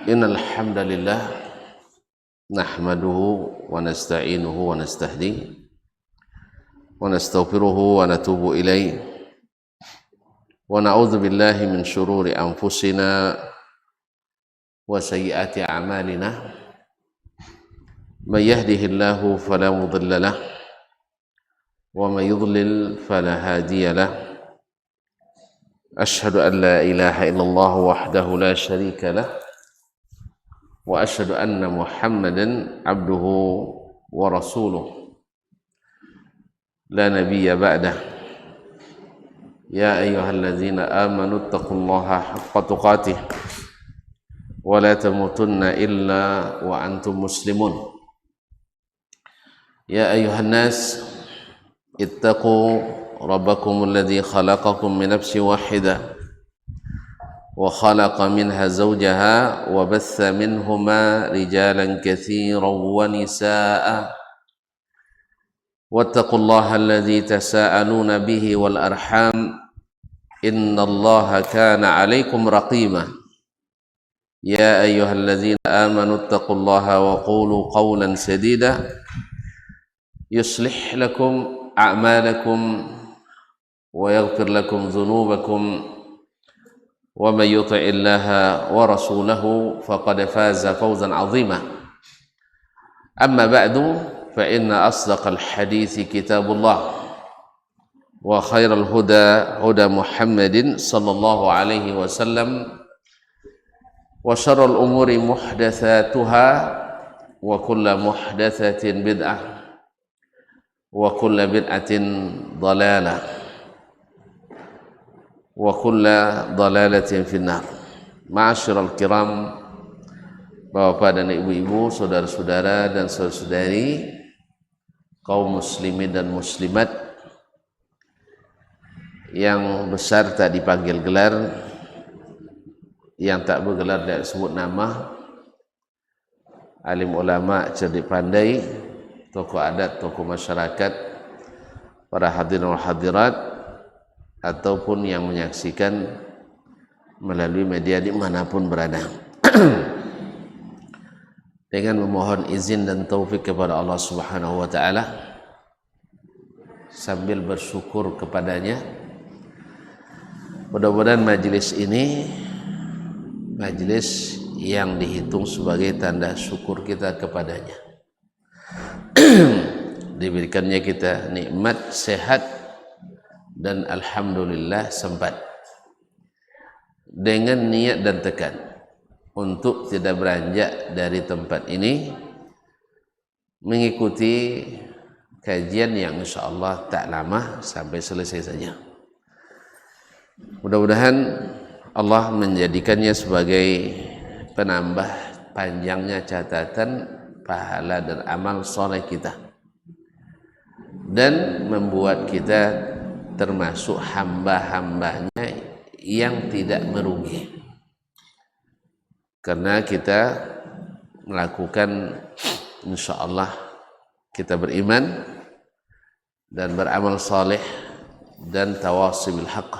Innal hamdalillah nahmaduhu wa nasta'inuhu wa nastahdihi wa nastaghfiruhu wa natubu ilaih wa na'udzu billahi min syururi anfusina wa sayyiati a'malina may yahdihillahu fala mudilla lahu wa may yudlil fala hadiya lahu asyhadu an la ilaha illallah wahdahu la syarika lahu wa asyhadu anna Muhammadan abduhu wa rasuluh la nabiyya ba'dah. Ya ayyuhalladzina amanu taqullaha haqqa tuqatih wa la tamutunna illa wa antum muslimun. Ya ayyuhan nas ittaqu rabbakum alladzi khalaqakum min nafsin wahidah وخلق منها زوجها وبث منهما رجالا كثيرا ونساء واتقوا الله الذي تساءلون به والأرحام إن الله كان عليكم رقيبا يا أيها الذين آمنوا اتقوا الله وقولوا قولا سديدا يصلح لكم أعمالكم ويغفر لكم ذنوبكم ومن يطع الله ورسوله فقد فاز فوزا عظيما. أما بعد فإن أصدق الحديث كتاب الله وخير الهدى هدى محمد صلى الله عليه وسلم وشر الأمور محدثاتها وكل محدثة بدعة وكل بدعة ضلالة wa kulla dalalatin finnar. Ma'asyiral kiram, bapak dan ibu-ibu, saudara-saudara dan saudari, kaum muslimin dan muslimat yang besar tak dipanggil gelar, yang tak bergelar tidak disebut nama, alim ulama, cerdik pandai, tokoh adat, tokoh masyarakat, para hadirin wal hadirat, ataupun yang menyaksikan melalui media dimanapun berada. Dengan memohon izin dan taufik kepada Allah Subhanahu wa Ta'ala, sambil bersyukur kepadanya, mudah-mudahan majelis ini majelis yang dihitung sebagai tanda syukur kita kepadanya. Diberikannya kita nikmat sehat dan alhamdulillah sempat, dengan niat dan tekan untuk tidak beranjak dari tempat ini, mengikuti kajian yang insyaallah tak lama sampai selesai saja. Mudah-mudahan Allah menjadikannya sebagai penambah panjangnya catatan pahala dan amal soleh kita, dan membuat kita termasuk hamba-hambanya yang tidak merugi, karena kita melakukan, insyaallah kita beriman dan beramal saleh dan tawasi bil haqq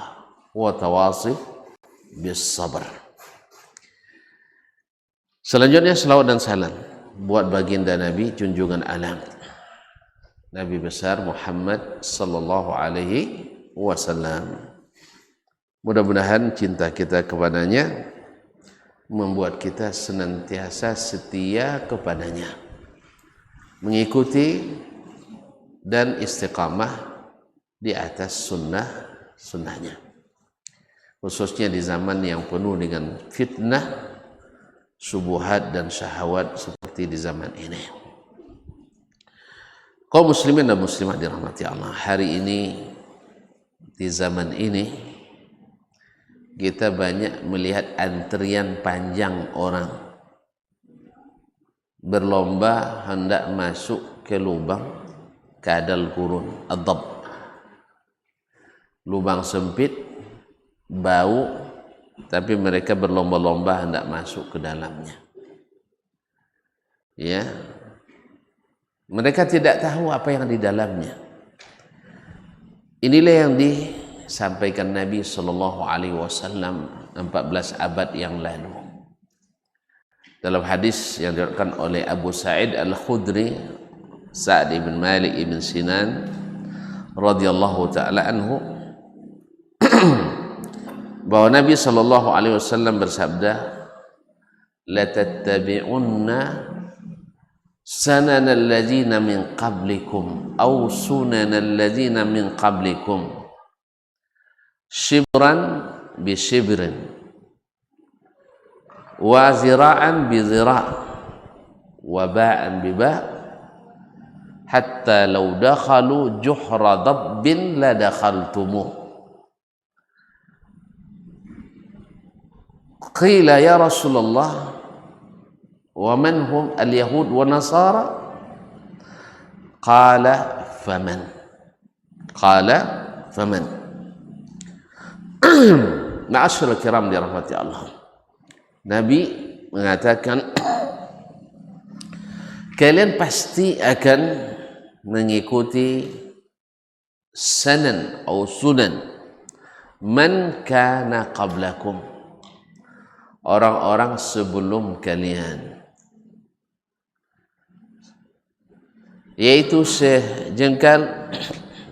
wa tawasi bis sabr. Selanjutnya selawat dan salam buat baginda Nabi junjungan alam, Nabi besar Muhammad sallallahu alaihi wasallam. Mudah-mudahan cinta kita kepadanya membuat kita senantiasa setia kepadanya, mengikuti dan istiqamah di atas sunnahnya, khususnya di zaman yang penuh dengan fitnah, syubhat dan syahwat seperti di zaman ini. Kaum muslimin dan muslimat dirahmati Allah, hari ini, di zaman ini, kita banyak melihat antrian panjang orang berlomba hendak masuk ke lubang kadal gurun adab, lubang sempit, bau, tapi mereka berlomba-lomba hendak masuk ke dalamnya. Ya, mereka tidak tahu apa yang di dalamnya. Inilah yang disampaikan Nabi Shallallahu Alaihi Wasallam 14 abad yang lalu. dalam hadis yang diriwayatkan oleh Abu Sa'id Al-Khudri, Sa'd ibn Malik ibn Sinan radhiyallahu taala anhu, bahwa Nabi sallallahu alaihi wasallam bersabda, la tattabi'unna sanana alladzina min qablikum aw sunana alladzina min qablikum shibran bi shibrin wa zira'an bi zira' wa ba'an bi ba' hatta law dakhalu juhra dabbin la dakhaltumuh. Qila ya Rasulullah wa man hum al-yahud wa nasara? Qala faman? Ma'asyiral kiram dirahmati Allah, Nabi mengatakan kalian pasti akan mengikuti sanan atau sunan man kana qablakum, orang-orang sebelum kalian, yaitu sejengkal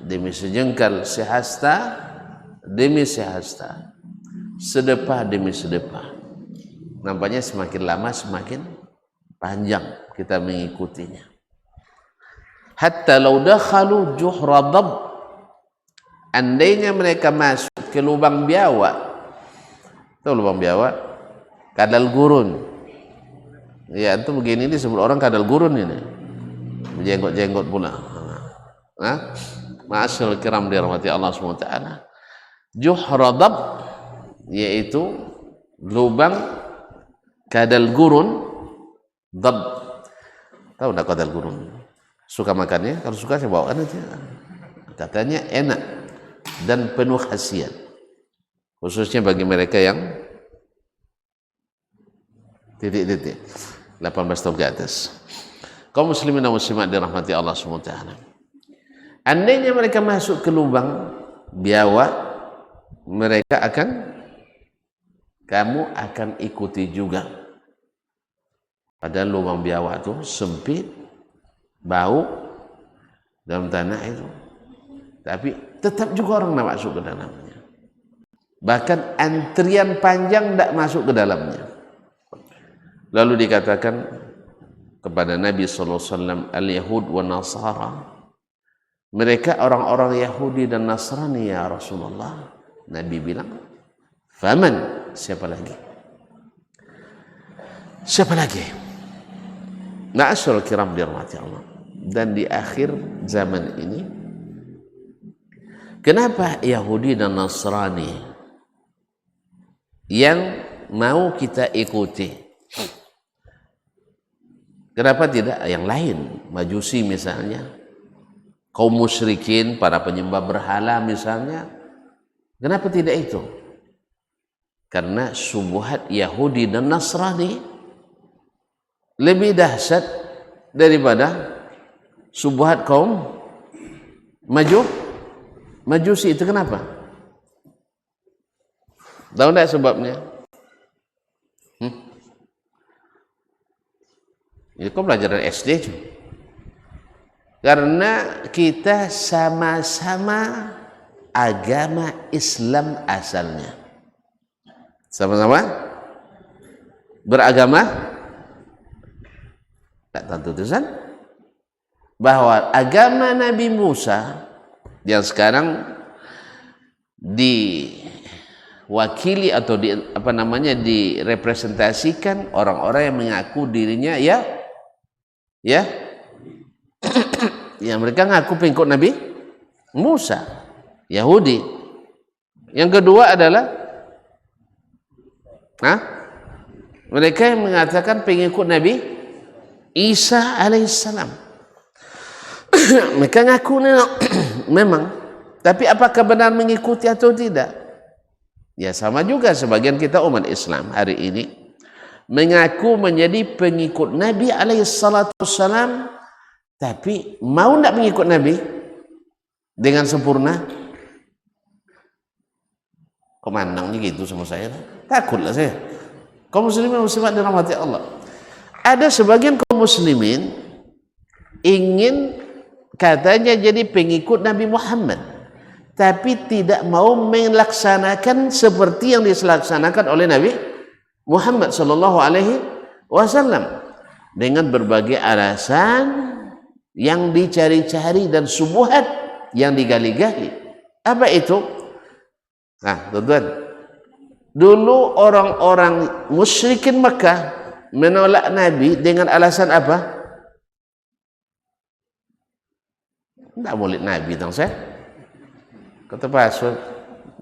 demi sejengkal, sehasta demi sehasta, sedepah demi sedepah. Nampaknya semakin lama semakin panjang kita mengikutinya. Hatta law dakhalu juhra dab, andainya mereka masuk ke lubang biawak. Tahu lubang biawak? Kadal gurun. Ya, itu begini disebut orang kadal gurun ini. Jenggot-jenggot pula. Ma'asyiral kiram dirahmati Allah SWT. Juhra dab yaitu lubang kadal gurun. Dab. Tahu enggak kadal gurun? Suka makannya? Kalau suka saya bawakan aja. Katanya enak dan penuh khasiat. Khususnya bagi mereka yang titik-titik 18 tahun ke atas. Kaum muslimin dan muslimat dirahmati Allah SWT. Andainya mereka masuk ke lubang biawak, kamu akan ikuti juga. Padahal lubang biawak itu sempit, bau dalam tanah itu, tapi tetap juga orang nak masuk ke dalamnya. Bahkan antrian panjang tidak masuk ke dalamnya. Lalu dikatakan kepada Nabi SAW, al-Yahud wa Nasara, mereka orang-orang Yahudi dan Nasrani ya Rasulullah. Nabi bilang, faman? Siapa lagi? Siapa lagi? Ma'asyiral kiram dirahmati Allah. Dan di akhir zaman ini, kenapa Yahudi dan Nasrani yang mau kita ikuti? Kenapa tidak yang lain? Majusi misalnya, kaum musyrikin, para penyembah berhala misalnya. Kenapa tidak itu? Karena syubhat Yahudi dan Nasrani lebih dahsyat daripada syubhat kaum Majusi. Itu kenapa? Tahu tidak sebabnya? Ini kau pelajaran SD juga. Karena kita sama-sama agama Islam asalnya. Sama-sama beragama, tak tentu tulisan bahwa agama Nabi Musa yang sekarang diwakili atau direpresentasikan orang-orang yang mengaku dirinya ya mereka ngaku pengikut Nabi Musa, Yahudi. Yang kedua adalah mereka yang mengatakan pengikut Nabi Isa alaihissalam. Mereka ngaku memang, tapi apakah benar mengikuti atau tidak? Ya sama juga sebagian kita umat Islam hari ini mengaku menjadi pengikut Nabi alaihissalam, tapi mau tidak mengikut Nabi dengan sempurna. Kok mandangnya gitu sama saya? Takutlah saya. Kaum muslimin muslimat dirahmati Allah. Ada sebagian kaum muslimin ingin katanya jadi pengikut Nabi Muhammad, tapi tidak mau melaksanakan seperti yang dilaksanakan oleh Nabi Muhammad sallallahu alaihi wasallam dengan berbagai alasan yang dicari-cari dan subuhat yang digali-gali. Apa itu? Nah, tuan-tuan, dulu orang-orang musyrikin Mekah menolak Nabi dengan alasan apa? Tidak boleh Nabi tang saya. Kata pasal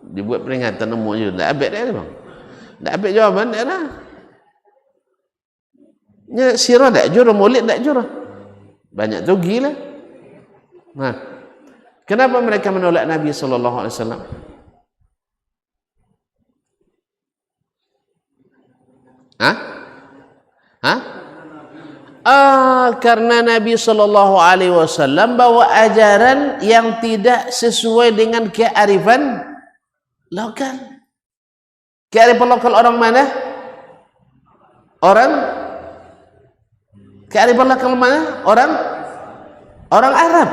dibuat peringatan nemu je. Tak ambil dia bang. Tak ambil jawaban dia lah. Ya, sirah tak jurah, maulid tak jurah. Banyak tu gila. Nah, kenapa mereka menolak Nabi sallallahu alaihi wasallam? Karena Nabi sallallahu alaihi wasallam bawa ajaran yang tidak sesuai dengan kearifan lokal. Kearifan lokal orang mana? Kearifan lokal mana? Orang Arab.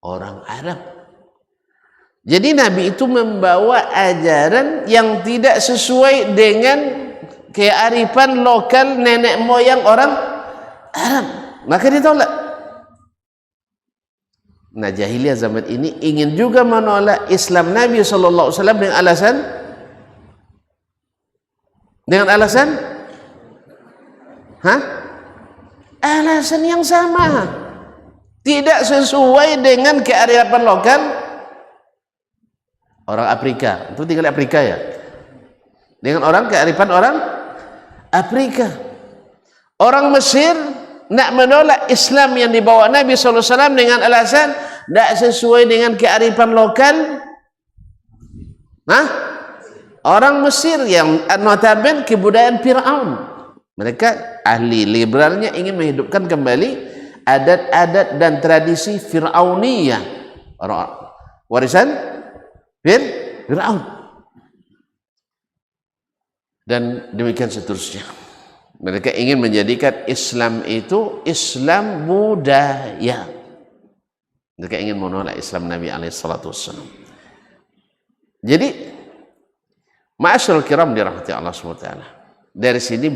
Orang Arab. Jadi Nabi itu membawa ajaran yang tidak sesuai dengan kearifan lokal nenek moyang orang Arab. Maka ditolak. Nah, jahiliyah zaman ini ingin juga menolak Islam Nabi sallallahu alaihi wasallam dengan alasan alasan yang sama, tidak sesuai dengan kearifan lokal orang Afrika. Itu tinggal di Afrika ya, dengan kearifan orang Afrika. Orang Mesir nak menolak Islam yang dibawa Nabi SAW dengan alasan tidak sesuai dengan kearifan lokal orang Mesir yang notabene kebudayaan Fir'aun. Mereka ahli liberalnya ingin menghidupkan kembali adat-adat dan tradisi Fir'auniyah, warisan Fir'aun, dan demikian seterusnya. Mereka ingin menjadikan Islam itu Islam budaya. Mereka ingin menolak Islam Nabi SAW. Jadi ma'asyiral kiram dirahmati Allah SWT, dari sini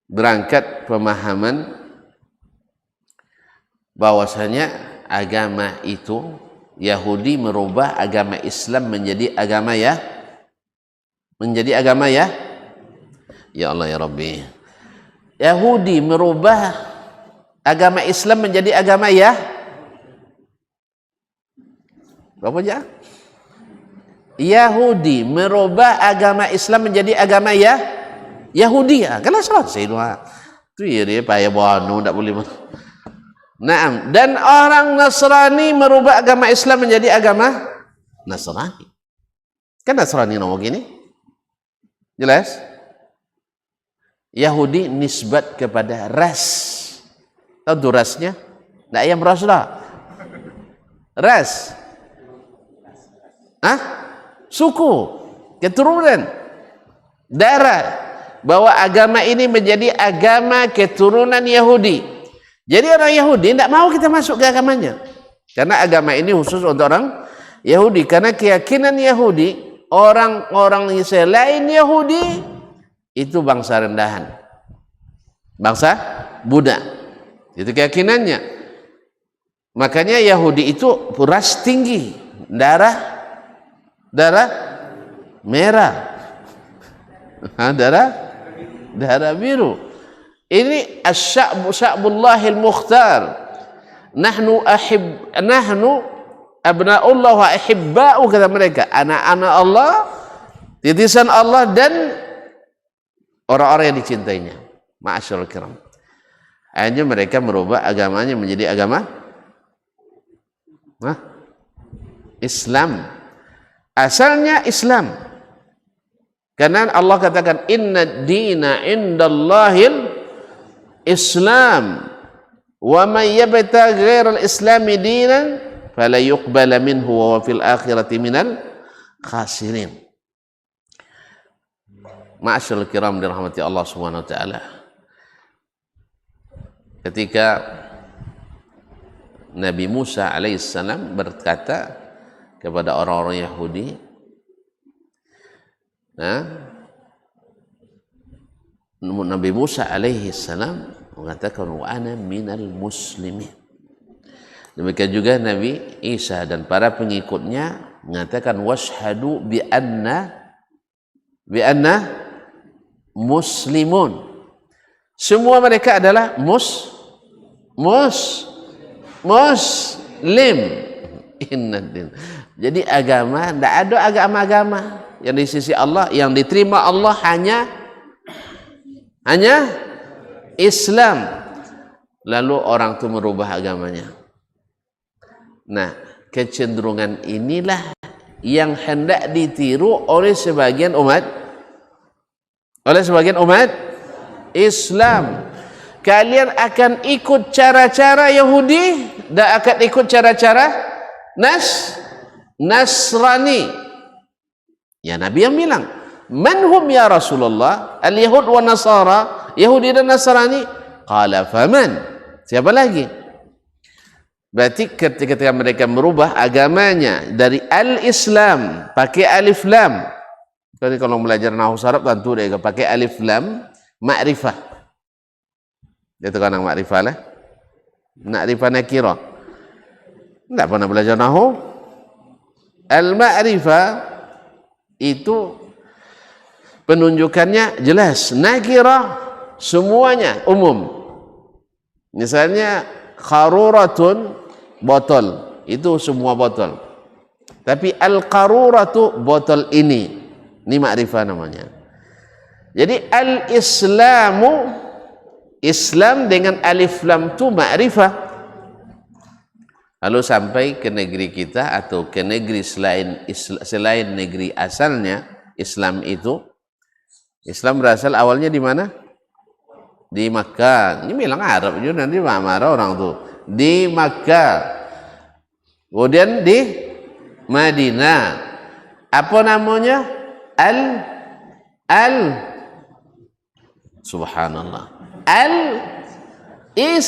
berangkat pemahaman bahwasanya agama itu, Yahudi merubah agama Islam menjadi agama ya Allah ya Rabbi. Yahudi merubah agama Islam menjadi agama ya berapa aja? Yahudi merubah agama Islam menjadi agama ya Yahudi. Kalau selesai itu ya dia payah bonu tak boleh. Naam, dan orang Nasrani merubah agama Islam menjadi agama Nasrani. Kan Nasrani ngomong gini. Jelas? Yahudi nisbat kepada ras. Tahu tu rasnya? Tak ayam ras lah. Ras. Suku, keturunan, darah, bahwa agama ini menjadi agama keturunan Yahudi. Jadi orang Yahudi tidak mau kita masuk ke agamanya, karena agama ini khusus untuk orang Yahudi. Karena keyakinan Yahudi, orang-orang selain Yahudi itu bangsa rendahan, bangsa budak. Itu keyakinannya. Makanya Yahudi itu ras tinggi, darah merah, darah biru. Ini sya'bullahil mukhtar. Nahnu abna'ullah wa ahibba'u, kata mereka, anak-anak Allah, titisan Allah dan orang-orang yang dicintainya. Ma'asyiral kiram. Akhirnya mereka merubah agamanya menjadi agama Islam. Asalnya Islam, karena Allah katakan inna dina indallahil Islam wa man yabtaghi ghairal islami dinan fala yuqbala minhu wa fil akhirati minal khasirin. Ma'asyiral kiram dirahmati Allah Subhanahu wa taala. Ketika Nabi Musa alaihissalam berkata kepada orang-orang Yahudi, Nabi Musa alaihissalam mengatakan wa ana minal muslimin. Demikian juga Nabi Isa dan para pengikutnya mengatakan washhadu bi anna muslimun. Semua mereka adalah muslim. Jadi agama, tidak ada agama-agama yang di sisi Allah yang diterima Allah hanya Islam. Lalu orang itu merubah agamanya. Nah, kecenderungan inilah yang hendak ditiru oleh sebagian umat Islam. Kalian akan ikut cara-cara Yahudi dan akan ikut cara-cara Nasrani. Ya, Nabi yang bilang, "Manhum ya Rasulullah? Al-Yahud wa Nasara." Yahudi dan Nasrani. Qala faman? Siapa lagi? Berarti ketika mereka merubah agamanya dari al-Islam pakai alif lam. Jadi kalau belajar nahwu Arab tentu dia pakai alif lam ma'rifah. Itu kan yang ma'rifah lah. Ma'rifah nakirah. Tidak pernah belajar nahwu. Al-ma'rifah itu penunjukannya jelas. Nakirah semuanya umum. Misalnya qaruratun botol, itu semua botol. Tapi al-qaruratu botol ini ma'rifah namanya. Jadi al-Islamu, Islam dengan alif lam itu ma'rifah. Lalu sampai ke negeri kita atau ke negeri selain negeri asalnya Islam itu. Islam berasal awalnya di mana? Di Makkah. Ini bilang Arab juga, nanti marah orang tuh. Di Makkah. Kemudian di Madinah. Apa namanya? Subhanallah. Al-Islam.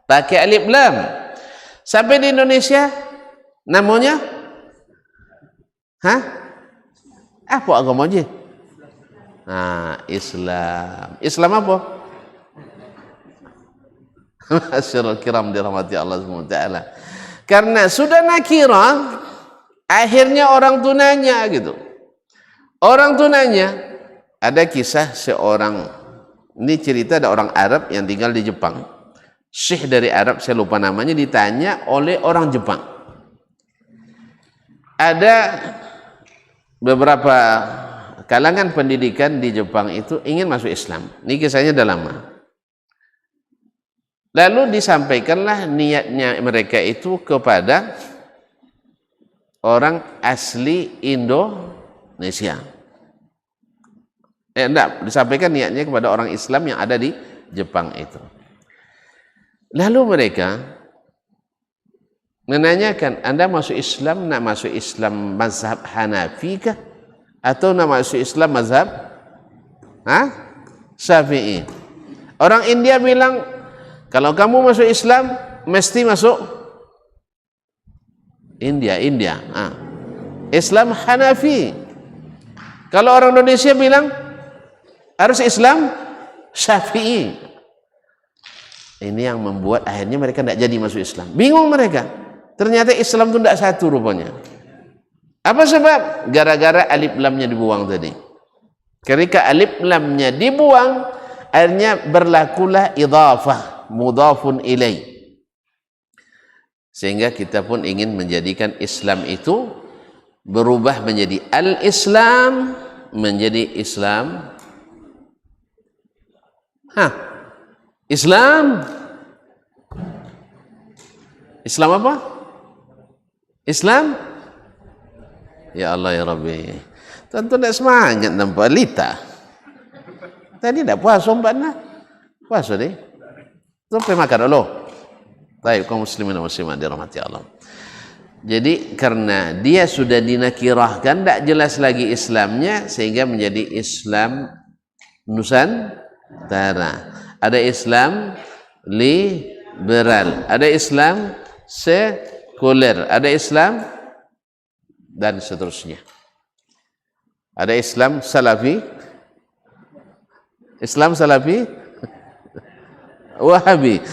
Pakai alif lam. Sampai di Indonesia namanya apa agamanya? Islam. Islam apa? Masyaallah kiram dirahmati Allah Subhanahu wa taala. Karena sudah nakirah, akhirnya orang tuh nanya gitu. Orang tuh nanya, ada kisah seorang, ini cerita ada orang Arab yang tinggal di Jepang. Syekh dari Arab, saya lupa namanya, ditanya oleh orang Jepang. Ada beberapa kalangan pendidikan di Jepang itu ingin masuk Islam. Ini kisahnya udah lama. Lalu disampaikanlah niatnya mereka itu kepada orang asli Indonesia. Enggak, disampaikan niatnya kepada orang Islam yang ada di Jepang itu. Lalu mereka menanyakan, Anda masuk Islam, nak masuk Islam mazhab Hanafi kah? Atau nak masuk Islam mazhab Syafi'i? Orang India bilang, kalau kamu masuk Islam, mesti masuk India. Islam Hanafi. Kalau orang Indonesia bilang, harus Islam Syafi'i. Ini yang membuat akhirnya mereka tidak jadi masuk Islam. Bingung mereka. Ternyata Islam itu tidak satu rupanya. Apa sebab? Gara-gara alif lamnya dibuang tadi. Ketika alif lamnya dibuang, akhirnya berlakulah idhafah, mudhafun ilaih. Sehingga kita pun ingin menjadikan Islam itu berubah menjadi al-Islam, menjadi Islam. Islam apa? Islam? Ya Allah ya Rabbi. Tentu tidak semangat nampak lita. Tadi tidak puasa mbak Nah. Puasa deh. Sampai makan dulu. Baik, kaum muslimin dan muslimat dirahmati Allah. Jadi karena dia sudah dinakirahkan, tidak jelas lagi Islamnya, sehingga menjadi Islam Nusantara. Ada Islam liberal, ada Islam sekuler, ada Islam dan seterusnya. Ada Islam Salafi, Islam Salafi, Wahabi.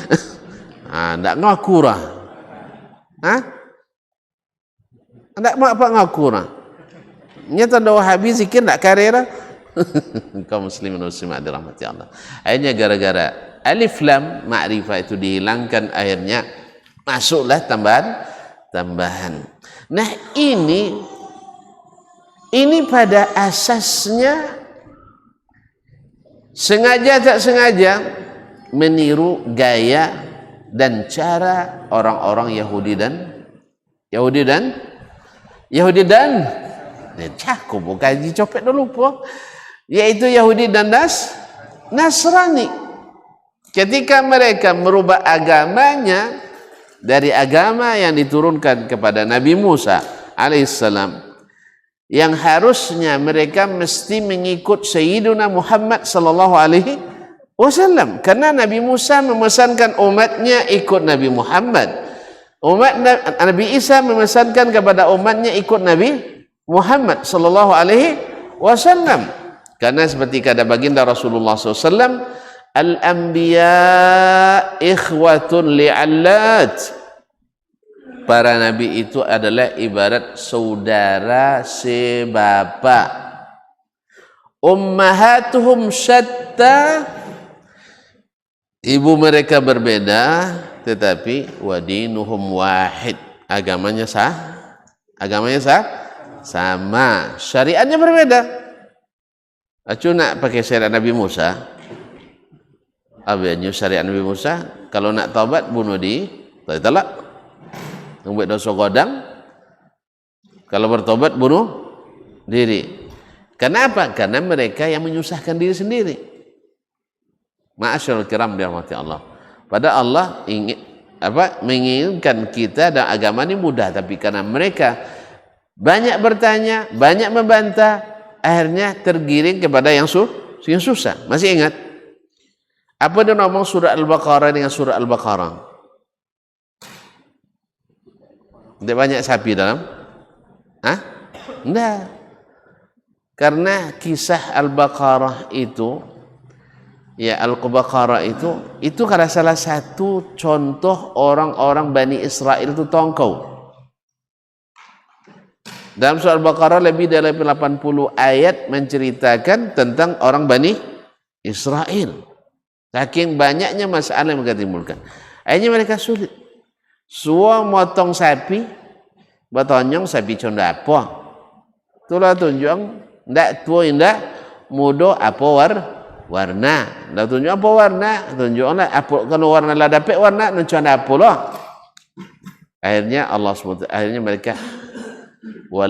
Tidak ngaku lah. Tidak apa ngaku lah. Nyata ada Wahabi zikir tidak karera. Kaum muslimin muslimat dirahmati Allah. Akhirnya gara-gara alif lam ma'rifah itu dihilangkan, akhirnya masuklah tambahan. Nah ini pada asasnya sengaja tak sengaja meniru gaya dan cara orang-orang Yahudi dan aku bukan copet dulu po, yaitu Yahudi dan Nasrani. Ketika mereka merubah agamanya dari agama yang diturunkan kepada Nabi Musa alaihissalam, yang harusnya mereka mesti mengikut Sayyiduna Muhammad sallallahu alaihi wasallam, karena Nabi Musa memesankan umatnya ikut Nabi Muhammad. Nabi Isa memesankan kepada umatnya ikut Nabi Muhammad sallallahu alaihi wasallam. Karena seperti kata baginda Rasulullah SAW, al-anbiya ikhwatun li'allat. Para nabi itu adalah ibarat saudara sebapa. Ummahatuhum syatta, ibu mereka berbeda, tetapi wadinuhum wahid, agamanya sama, syariatnya berbeda. Acu nak pakai syariat Nabi Musa, abisnya syariat Nabi Musa, kalau nak taubat bunuh di talak, membuat dosa godang, kalau bertobat bunuh diri. Kenapa? Karena mereka yang menyusahkan diri sendiri. Ma'asyarul kiram dirahmati Allah. Pada Allah menginginkan kita dan agama ini mudah, tapi karena mereka banyak bertanya, banyak membantah, akhirnya tergiring kepada yang susah. Masih ingat apa dia ngomong surah Al-Baqarah dengan surah Al-Baqarah? Tidak banyak sapi dalam? Tidak. Karena kisah Al-Baqarah itu, ya Al-Baqarah itu karena salah satu contoh orang-orang Bani Israel itu tongkau. Dalam surah Al-Baqarah lebih dari 80 ayat menceritakan tentang orang Bani Israel. Saking banyaknya masalah yang mereka timbulkan, akhirnya mereka sulit. Semua motong sapi, batonyong sapi conda apa? Itulah tunjung, ndak tua indah, mudo apa warna. Ndak tunjuk apa warna, tunjuklah apa kalau warna lah dapat warna, conda apa lah. Akhirnya Allah SWT, akhirnya mereka wa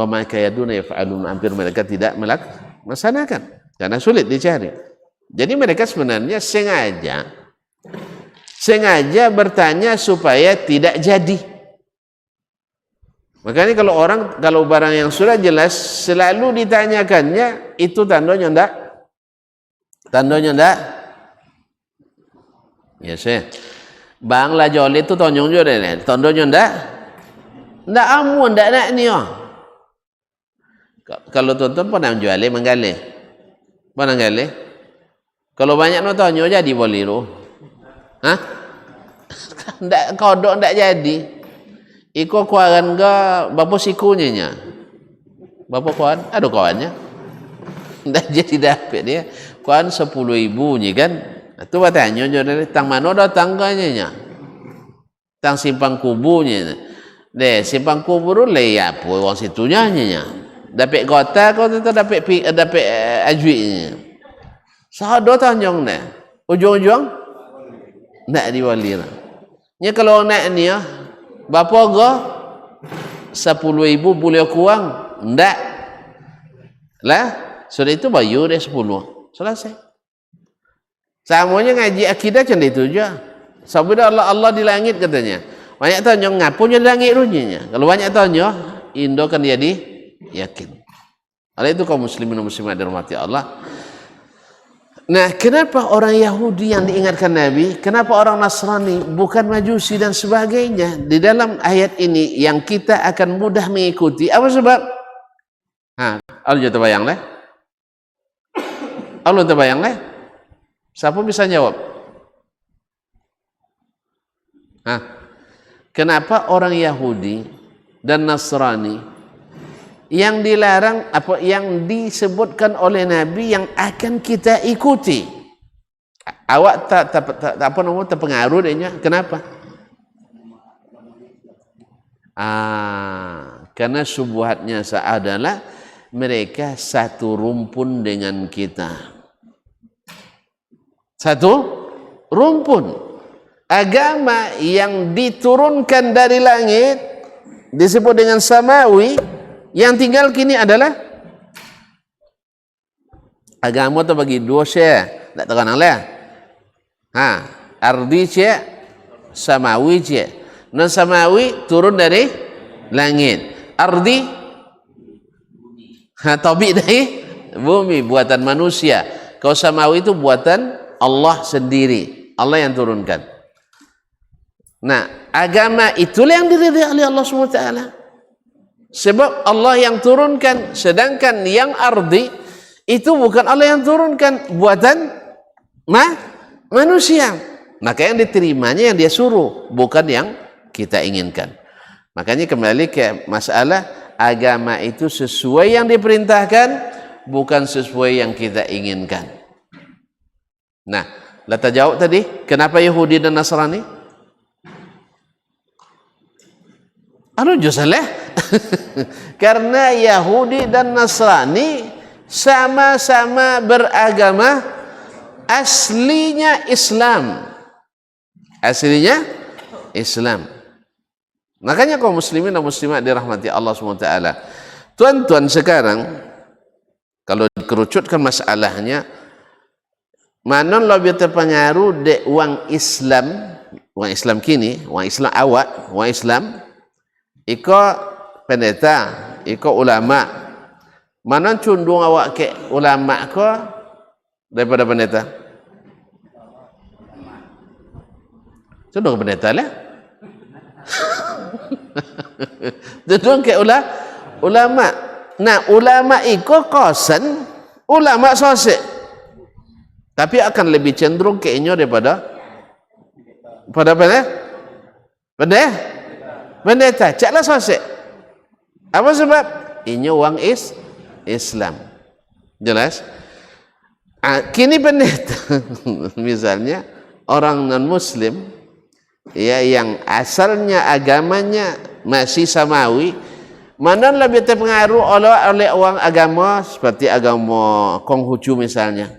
ma kayaduna yaf'alun, hampir mereka tidak melaksanakan karena sulit dicari. Jadi mereka sebenarnya sengaja bertanya supaya tidak jadi. Makanya kalau barang yang sudah jelas selalu ditanyakannya, itu tandanya ndak. Ya saya bang lah jole itu tonyong jo deh, tandanya ndak amun ndak nak ni oh. Kalau tuan-tuan pernah jual menggalih. Pernah galih? Kalau banyak nontonnya jadi boleh. Ndak kodok ndak jadi. Iko kuaran ga bapa sikunya nya. Bapa kuan, ada kawannya. Ndak jadi dapat dia. Kuan 10.000 nya kan. Itu bertanya dari tang mana datang nya. Tang simpang kubunya. Deh simpang kubur le ya apa wong situnya nya. Dapat kota kau tu dapat ajwinya. Sahado tanjong ne. Ujung-ujung nak diwali lah. Nya kalau nak ni bapa go 10.000 boleh kurang ndak. Lah, sudah itu bayar dia 10. Selesai. Samanya ngaji akidah macam itu je. Sabda Allah di langit katanya. Banyak tanya ngapunya langit runyinya. Kalau banyak tanya, Indo kan jadi yakin. Oleh itu kaum muslimin dan muslimat dirahmati Allah. Nah, kenapa orang Yahudi yang diingatkan Nabi, kenapa orang Nasrani, bukan Majusi dan sebagainya? Di dalam ayat ini yang kita akan mudah mengikuti. Apa sebab? Allah terbayang lah. Allah terbayang lah. Siapa bisa jawab? Kenapa orang Yahudi dan Nasrani yang dilarang, apa yang disebutkan oleh Nabi yang akan kita ikuti? Awak tak apa nama terpengaruh dengannya? Kenapa? Karena syubhatnya adalah mereka satu rumpun dengan kita. Satu rumpun. Agama yang diturunkan dari langit disebut dengan samawi. Yang tinggal kini adalah agama tu bagi dua share, tak terkenal lah. Ardi cie, samawi cie. Non samawi turun dari langit. Ardi, tabi dari bumi, buatan manusia. Kalau samawi itu buatan Allah sendiri, Allah yang turunkan. Nah, agama itulah yang diridai oleh Allah SWT. Sebab Allah yang turunkan, sedangkan yang ardi itu bukan Allah yang turunkan, buatan manusia. Maka yang diterimanya yang dia suruh, bukan yang kita inginkan. Makanya kembali ke masalah agama itu sesuai yang diperintahkan, bukan sesuai yang kita inginkan. Nah, Lata jawab tadi, kenapa Yahudi dan Nasrani? Salah. Karena Yahudi dan Nasrani sama-sama beragama aslinya Islam. Aslinya Islam. Makanya kaum muslimin dan muslimat dirahmati Allah SWT. Tuan-tuan sekarang, kalau dikerucutkan masalahnya, mana lebih terpengaruh de wang Islam kini, wang Islam awak, wang Islam, iko pendeta, iko ulama. Mana condong awak ke ulama ko daripada pendeta? Condong ke pendeta lah. Condong ke ulama. Nah, ulama iko kosan, ulama sosek. Tapi akan lebih cenderung ke inyo daripada pada pendeta. Caklah sosek. Apa sebab? Inyo wang Islam. Jelas? Kini pendeta misalnya orang non-muslim ya, yang asalnya agamanya masih samawi, mana lebih terpengaruh oleh orang agama seperti agama Konghucu misalnya.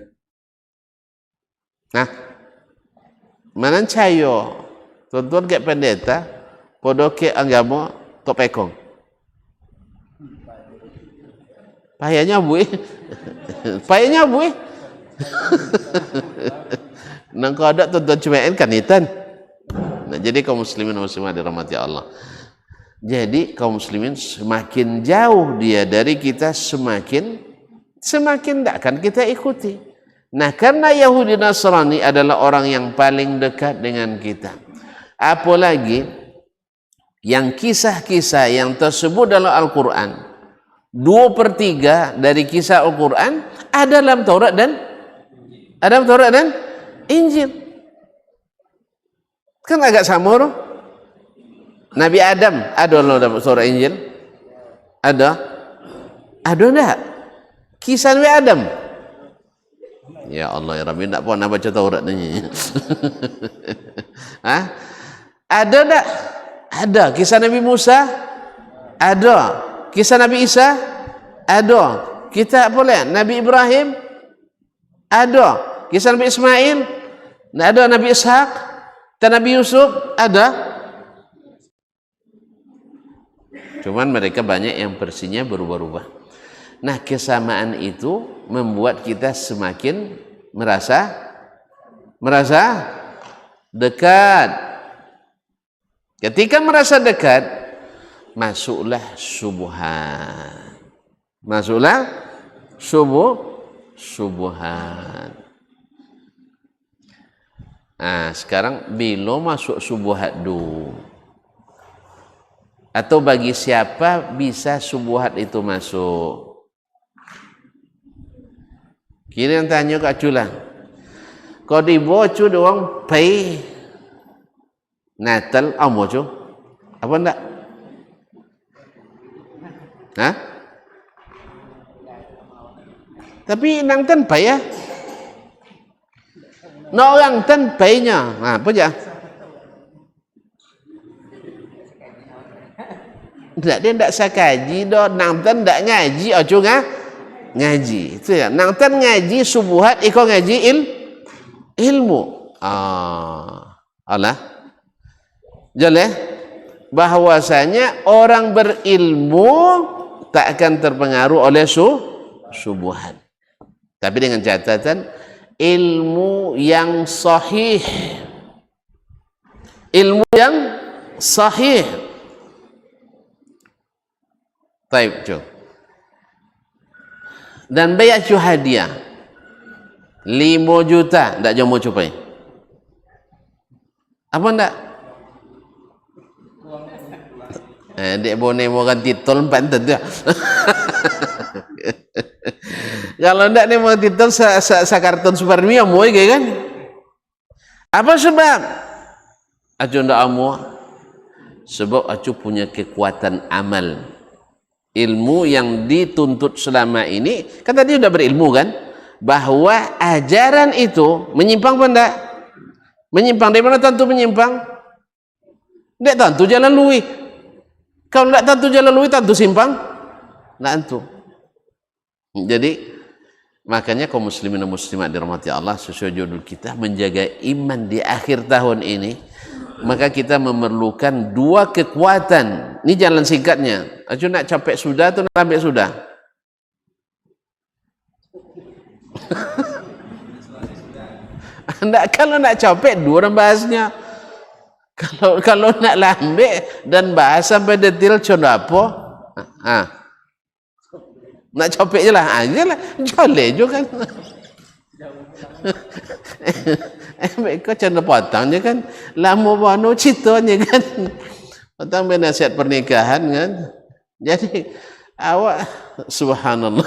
Nah, mana cayo tuan-tuan ke pendeta podo ke agama Tok Pekong. Payahnya buih. Payahnya buih. Nang kau ada tuan-tuan cumain kanitan. Nah, jadi kaum muslimin dan muslimat dirahmati Allah. Jadi kaum muslimin semakin jauh dia dari kita, semakin tak akan kita ikuti. Nah, karena Yahudi Nasrani adalah orang yang paling dekat dengan kita. Apalagi yang kisah-kisah yang tersebut dalam Al-Quran, 2/3 dari kisah Al-Quran ada dalam Taurat dan Injil. Kan agak sama loh. Nabi Adam ada dalam surah Injil? Ada enggak? Kisah Nabi Adam. Ya Allah ya Rabbi, tak pernah baca Taurat ni. Ada enggak? Ada. Kisah Nabi Musa? Ada. Kisah Nabi Isa? Ada. Kita boleh Nabi Ibrahim? Ada. Kisah Nabi Ismail? Ada. Nabi Ishak? Dan Nabi Yusuf? Ada. Cuman mereka banyak yang versinya berubah-ubah. Nah, kesamaan itu membuat kita semakin merasa dekat. Ketika merasa dekat, masuklah syubhat. Masuklah syubhat. Nah, sekarang bila masuk syubhat dulu? Atau bagi siapa bisa syubhat itu masuk? Kira yang tanya kat culah. Kau dibocu doang pay Natal amo cu. Apa ndak? Hah? Tapi nang tan pay ya. No orang tan paynya. Nah, apa aja? Dia ndak sakaji do nang tan ndak ngaji ojo ngaji. Itu ya. Nang tan ngaji subuhat iko ngaji ilmu. Alah. Jelas bahwasanya orang berilmu tak akan terpengaruh oleh subuhat. Tapi dengan catatan ilmu yang sahih. Ilmu yang sahih. Baik, cu. Dan bayar cu hadiah 5 juta, ndak jom mau cupai. Apa ndak? Dek bone mau ganti tol 4 tentu. Kalau ndak ni mau titol sa karton Supermia mau kan? Apa sebab? Acu ndak amu. Sebab acu punya kekuatan amal. Ilmu yang dituntut selama ini, kan tadi sudah berilmu kan, bahwa ajaran itu menyimpang apa enggak? Menyimpang. Dari mana tentu menyimpang? Tidak tentu jalan lui. Kalau tidak tentu jalan lui, tentu simpang. Tidak tentu. Jadi makanya kaum muslimin dan muslimat dirahmati Allah, sesuai judul kita menjaga iman di akhir tahun ini. Maka kita memerlukan 2 kekuatan. Ini jalan singkatnya. Acu nak capek sudah atau nak lambat sudah? Kalau nak capek 2 orang bahasnya. Kalau nak lambat dan bahas sampai detail contoh apa? Nak capek je lah. Ajalah. Joleh juga kan. Mereka canda potong je kan, lama bano ceritanya kan, potong nasihat pernikahan kan. Jadi awak subhanallah,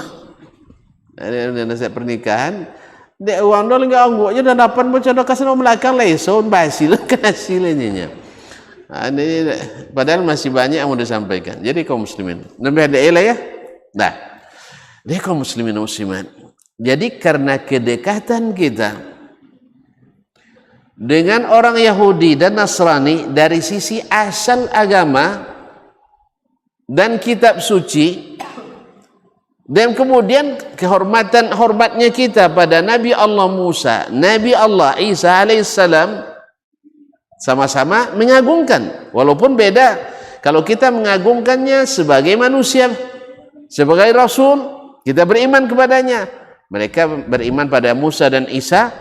ada nasihat pernikahan, dek uang dol enggak angguk je dan dapat macam kasih nama belakang leson basil kan hasilnya. Ini padahal masih banyak yang mau disampaikan. Jadi kaum muslimin, lebih ada lah ya. Nah, dia kaum muslimin dan muslimat. Jadi karena kedekatan kita dengan orang Yahudi dan Nasrani dari sisi asal agama dan kitab suci, dan kemudian hormatnya kita pada Nabi Allah Musa, Nabi Allah Isa alaihissalam, sama-sama mengagungkan, walaupun beda. Kalau kita mengagungkannya sebagai manusia, sebagai Rasul, kita beriman kepadanya. Mereka beriman pada Musa dan Isa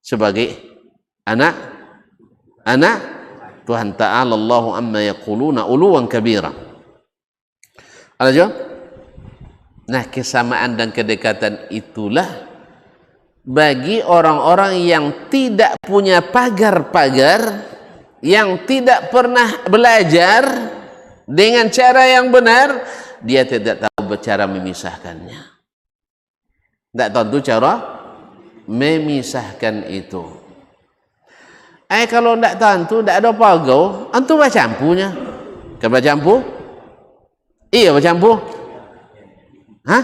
sebagai anak Tuhan Ta'ala Allahu amma yaquluna uluwan kabira. Ada? Nah, kesamaan dan kedekatan itulah bagi orang-orang yang tidak punya pagar-pagar, yang tidak pernah belajar dengan cara yang benar, dia tidak tahu cara memisahkannya. Tidak tahu cara memisahkan itu. Kalau tidak tahu, tidak ada pagau, antum baca campunya. Kan baca campu? Iya baca campu. Hah?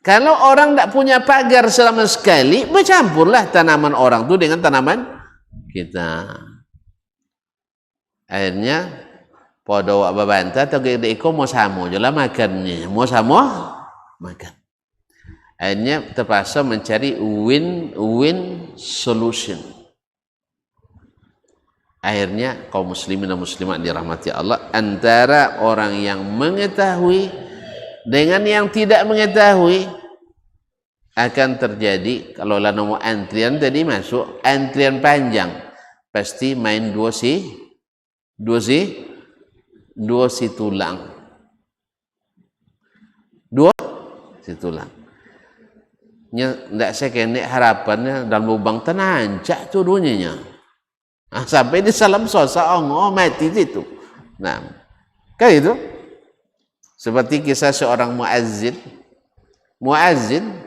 Kalau orang tidak punya pagar selama sekali, bercampurlah tanaman orang itu dengan tanaman kita. Akhirnya pada wak babanta atau gede-gede mau sama je lah makannya, mau sama makan. Akhirnya terpaksa mencari win-win solution. Akhirnya kaum muslimin dan muslimat dirahmati Allah, antara orang yang mengetahui dengan yang tidak mengetahui akan terjadi, kalau lah nomor antrian tadi masuk antrian panjang. pasti main dua si tulang. Dua si tulang. Ndak saya kene harapannya dalam lubang tenancak tu dunia. Sampai di salam sosa mati situ. Nah, kayak itu. Seperti kisah seorang muazzin. Muazzin,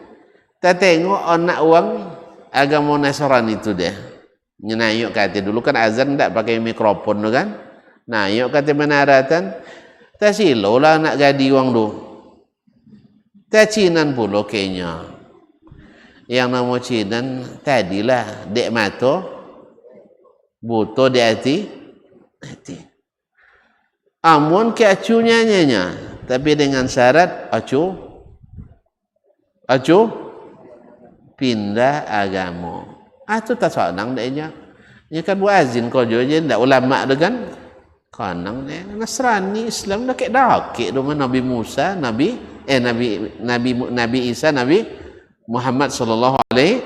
kita tengok anak uang agama Nasrani itu dia. Nyenayuk kata dulu kan azan ndak pakai mikrofon tu kan. Nah, yuk kata menaratan, tak silau lah nak gadi uang tu. Tak cinan pula kayaknya. Yang nama cinan tadilah dek mato, buto di hati. Amun ke acunya nyanya, tapi dengan syarat acu pindah agama. Itu tak seorang deknya. Ini kan muazzin kau je ndak ulama tu kan. Kanang dia Nasrani Islam dah kek dengan Nabi Musa, Nabi Isa, Nabi Muhammad sallallahu alaihi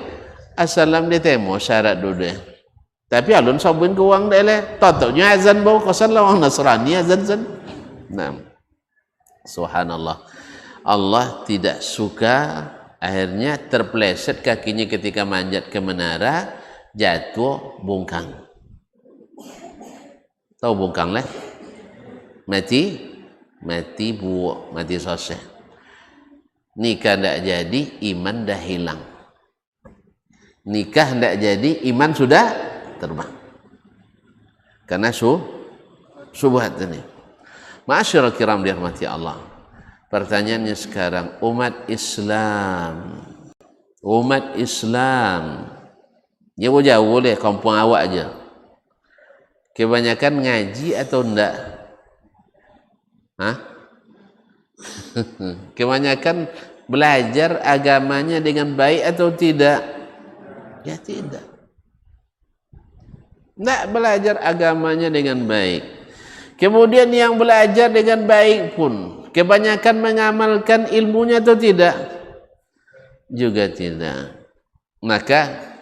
wasallam dia temo syarat dulu dia. Tapi alun sabun ke wang dia le. Tatoknya azan bau kosan lah orang Nasrani azan. Nah. Subhanallah. Allah tidak suka akhirnya terpleset kakinya ketika manjat ke menara, jatuh bungkang. Tahu bungkang lah? Mati buuk, mati soseh. Nikah ndak jadi, iman dah hilang. Nikah ndak jadi, iman sudah terbang. Karena subhat ini. Ma'asyiral kiram dirahmati Allah. Pertanyaannya sekarang, umat Islam. Jauh-jauh deh kampung awak aja. Kebanyakan ngaji atau enggak? Kebanyakan belajar agamanya dengan baik atau tidak? Ya tidak. Enggak belajar agamanya dengan baik. Kemudian yang belajar dengan baik pun kebanyakan mengamalkan ilmunya atau tidak? Juga tidak. Maka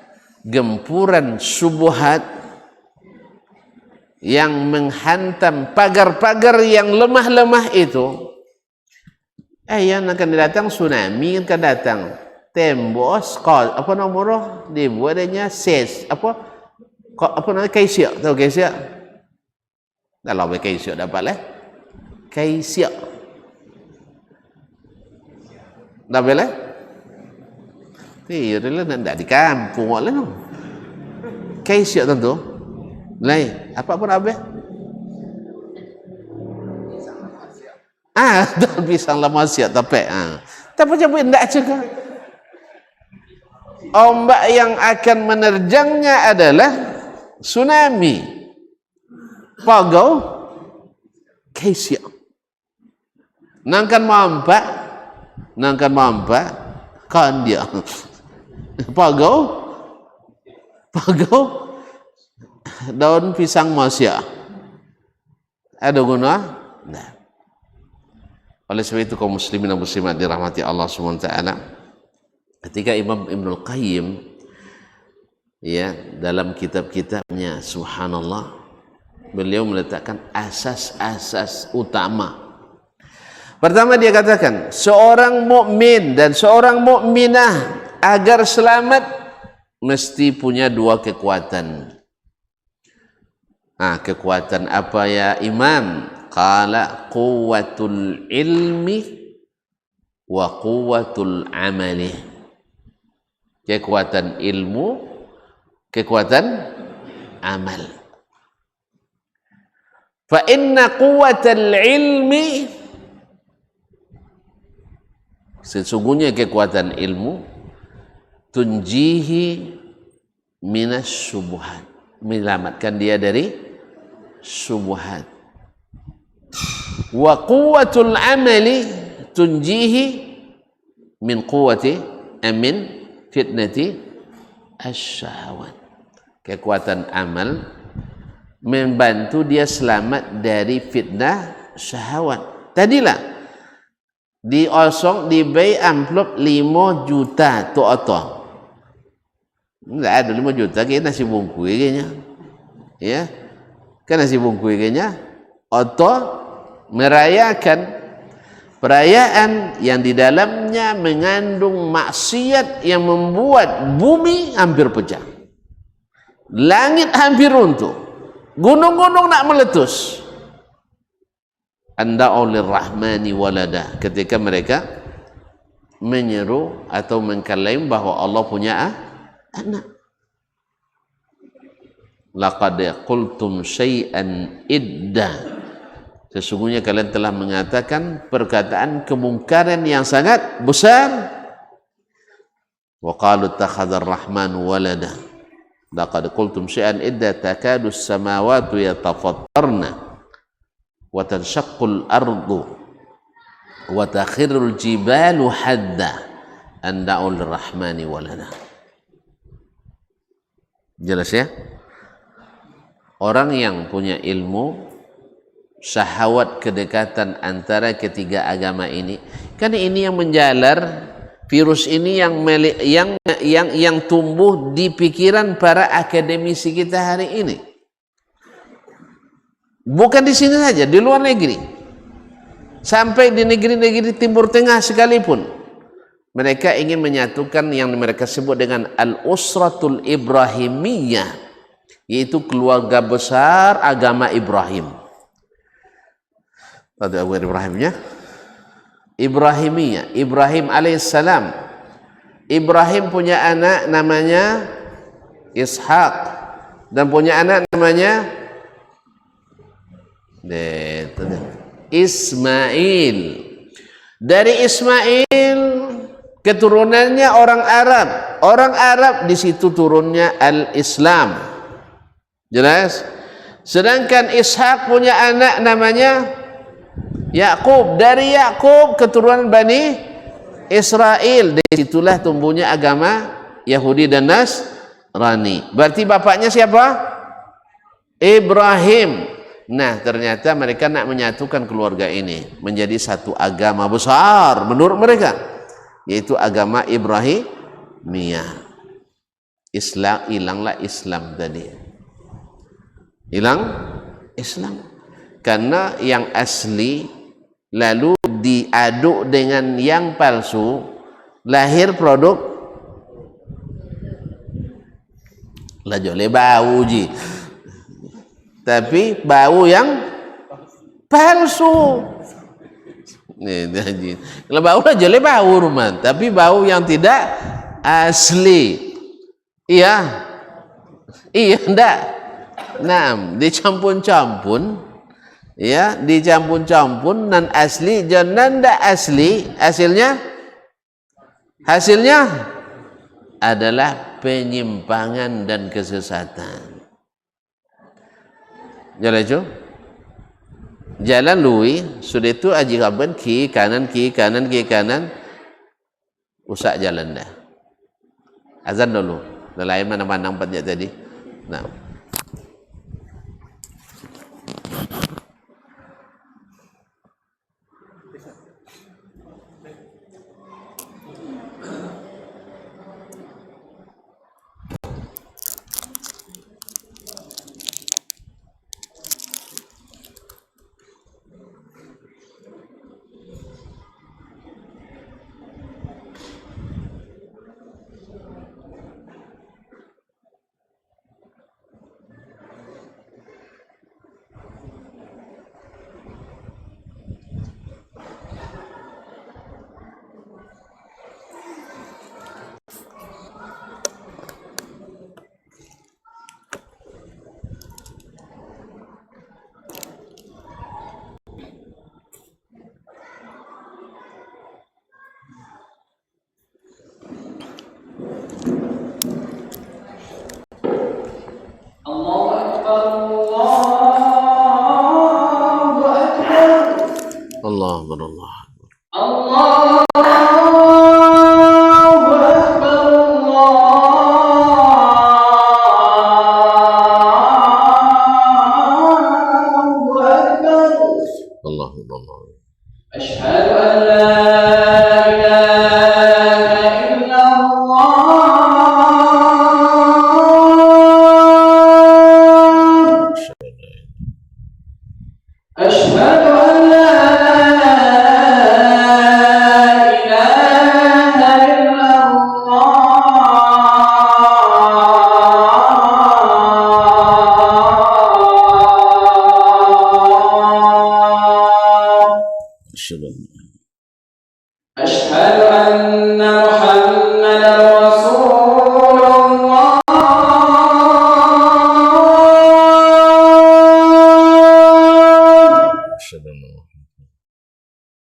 gempuran syubhat yang menghantam pagar-pagar yang lemah-lemah itu, yang akan datang tsunami, akan datang tembok, apa nomor dibuat adanya ses, apa namanya kaisya, tahu kaisya? Kalau kaisya dapat lah, kaisya dapat lah. Tidak nak di kampung lah. Kaisya tentu. Lain, apa pun apa? Dah pisang lama siap tapi tapi coba tidak juga. Ombak yang akan menerjangnya adalah tsunami. Pagau kaisya. Nangkan mampak kan dia. Pagau daun pisang masya. Ada guna? Nah. Oleh sebab itu kaum muslimin dan muslimat dirahmati Allah Subhanahu wa taala, ketika Imam Ibnul Qayyim dalam kitab-kitabnya, subhanallah, beliau meletakkan asas-asas utama. Pertama dia katakan, seorang mukmin dan seorang mukminah agar selamat mesti punya dua kekuatan. Kekuatan apa ya Imam? Qala quwwatul ilmi wa quwwatul amali. Kekuatan ilmu, kekuatan amal. Fa inna quwwatal ilmi, sesungguhnya kekuatan ilmu, tunjihi minas syubhat, menyelamatkan dia dari syubhat. Wa quwwatul amali tunjihi min fitnati asyahwat. Kekuatan amal membantu dia selamat dari fitnah syahwat. Tadilah diberi amplop 5 juta tu atau enggak ada 5 juta kayaknya nasi bungkus kayaknya. ya, kan nasi bungkui kayaknya, atau merayakan perayaan yang di dalamnya mengandung maksiat yang membuat bumi hampir pecah, langit hampir runtuh, gunung-gunung nak meletus. Anda'u lirrahmani walada, ketika mereka menyeru atau mengklaim bahwa Allah punya anak. Laqad qultum syai'an idda, sesungguhnya kalian telah mengatakan perkataan kemungkaran yang sangat besar. Wa qalu ittakhadha ar-rahmanu walada, laqad qultum syai'an idda takadu as-samawati yatafattarna wa tanshaqqu al-ardu wa takhirru al-jibalu hadda an da'u lir-rahmani walada. Jelas ya? Orang yang punya ilmu, syahwat kedekatan antara ketiga agama ini, kan ini yang menjalar, virus ini yang tumbuh di pikiran para akademisi kita hari ini. Bukan di sini saja, di luar negeri, sampai di negeri-negeri Timur Tengah sekalipun, mereka ingin menyatukan yang mereka sebut dengan al-usratul ibrahimiyah, yaitu keluarga besar agama Ibrahim. Pada Ibrahimnya, Ibrahimiyah, Ibrahim alaihissalam. Ibrahim punya anak namanya Ishak, dan punya anak namanya Ismail. Dari Ismail keturunannya orang Arab. Orang Arab di situ turunnya al-Islam. Jelas? Sedangkan Ishak punya anak namanya Yakub. Dari Yakub keturunan Bani Israel. Dari situlah tumbuhnya agama Yahudi dan Nasrani. Berarti bapaknya siapa? Ibrahim. Nah, ternyata mereka nak menyatukan keluarga ini menjadi satu agama besar menurut mereka, yaitu agama Ibrahimiyah. Islam, hilanglah Islam tadi. Hilang Islam karena yang asli lalu diaduk dengan yang palsu, lahir produk lah jole bau ji, tapi bau yang palsu. Nih, kalau bau lah jole bau rumah, tapi bau yang tidak asli. Iya ndak. Nah, dicampur-campur, ya, dicampur-campur nan asli jangan ndak asli, hasilnya adalah penyimpangan dan kesesatan. Jalan itu, jalan lui sudah itu aji kaban kiri kanan, usak jalan dah. Azan dulu, lain mana-mana tempatnya tadi. Nah. Allah Allah. أشهد أن محمدا رسول الله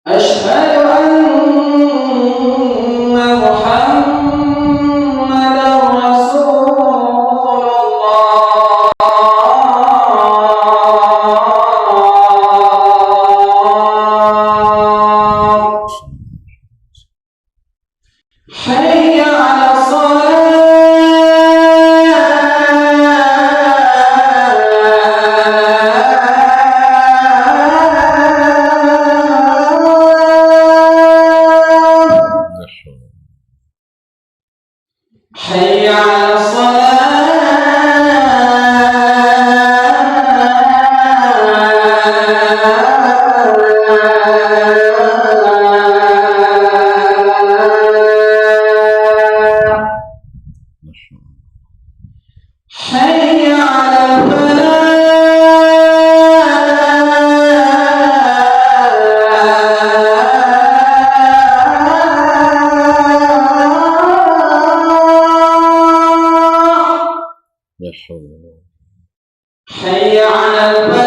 أشهد أن محمدا رسول الله حي على حي على الصلاة حي على الفلاح حي على الفلاح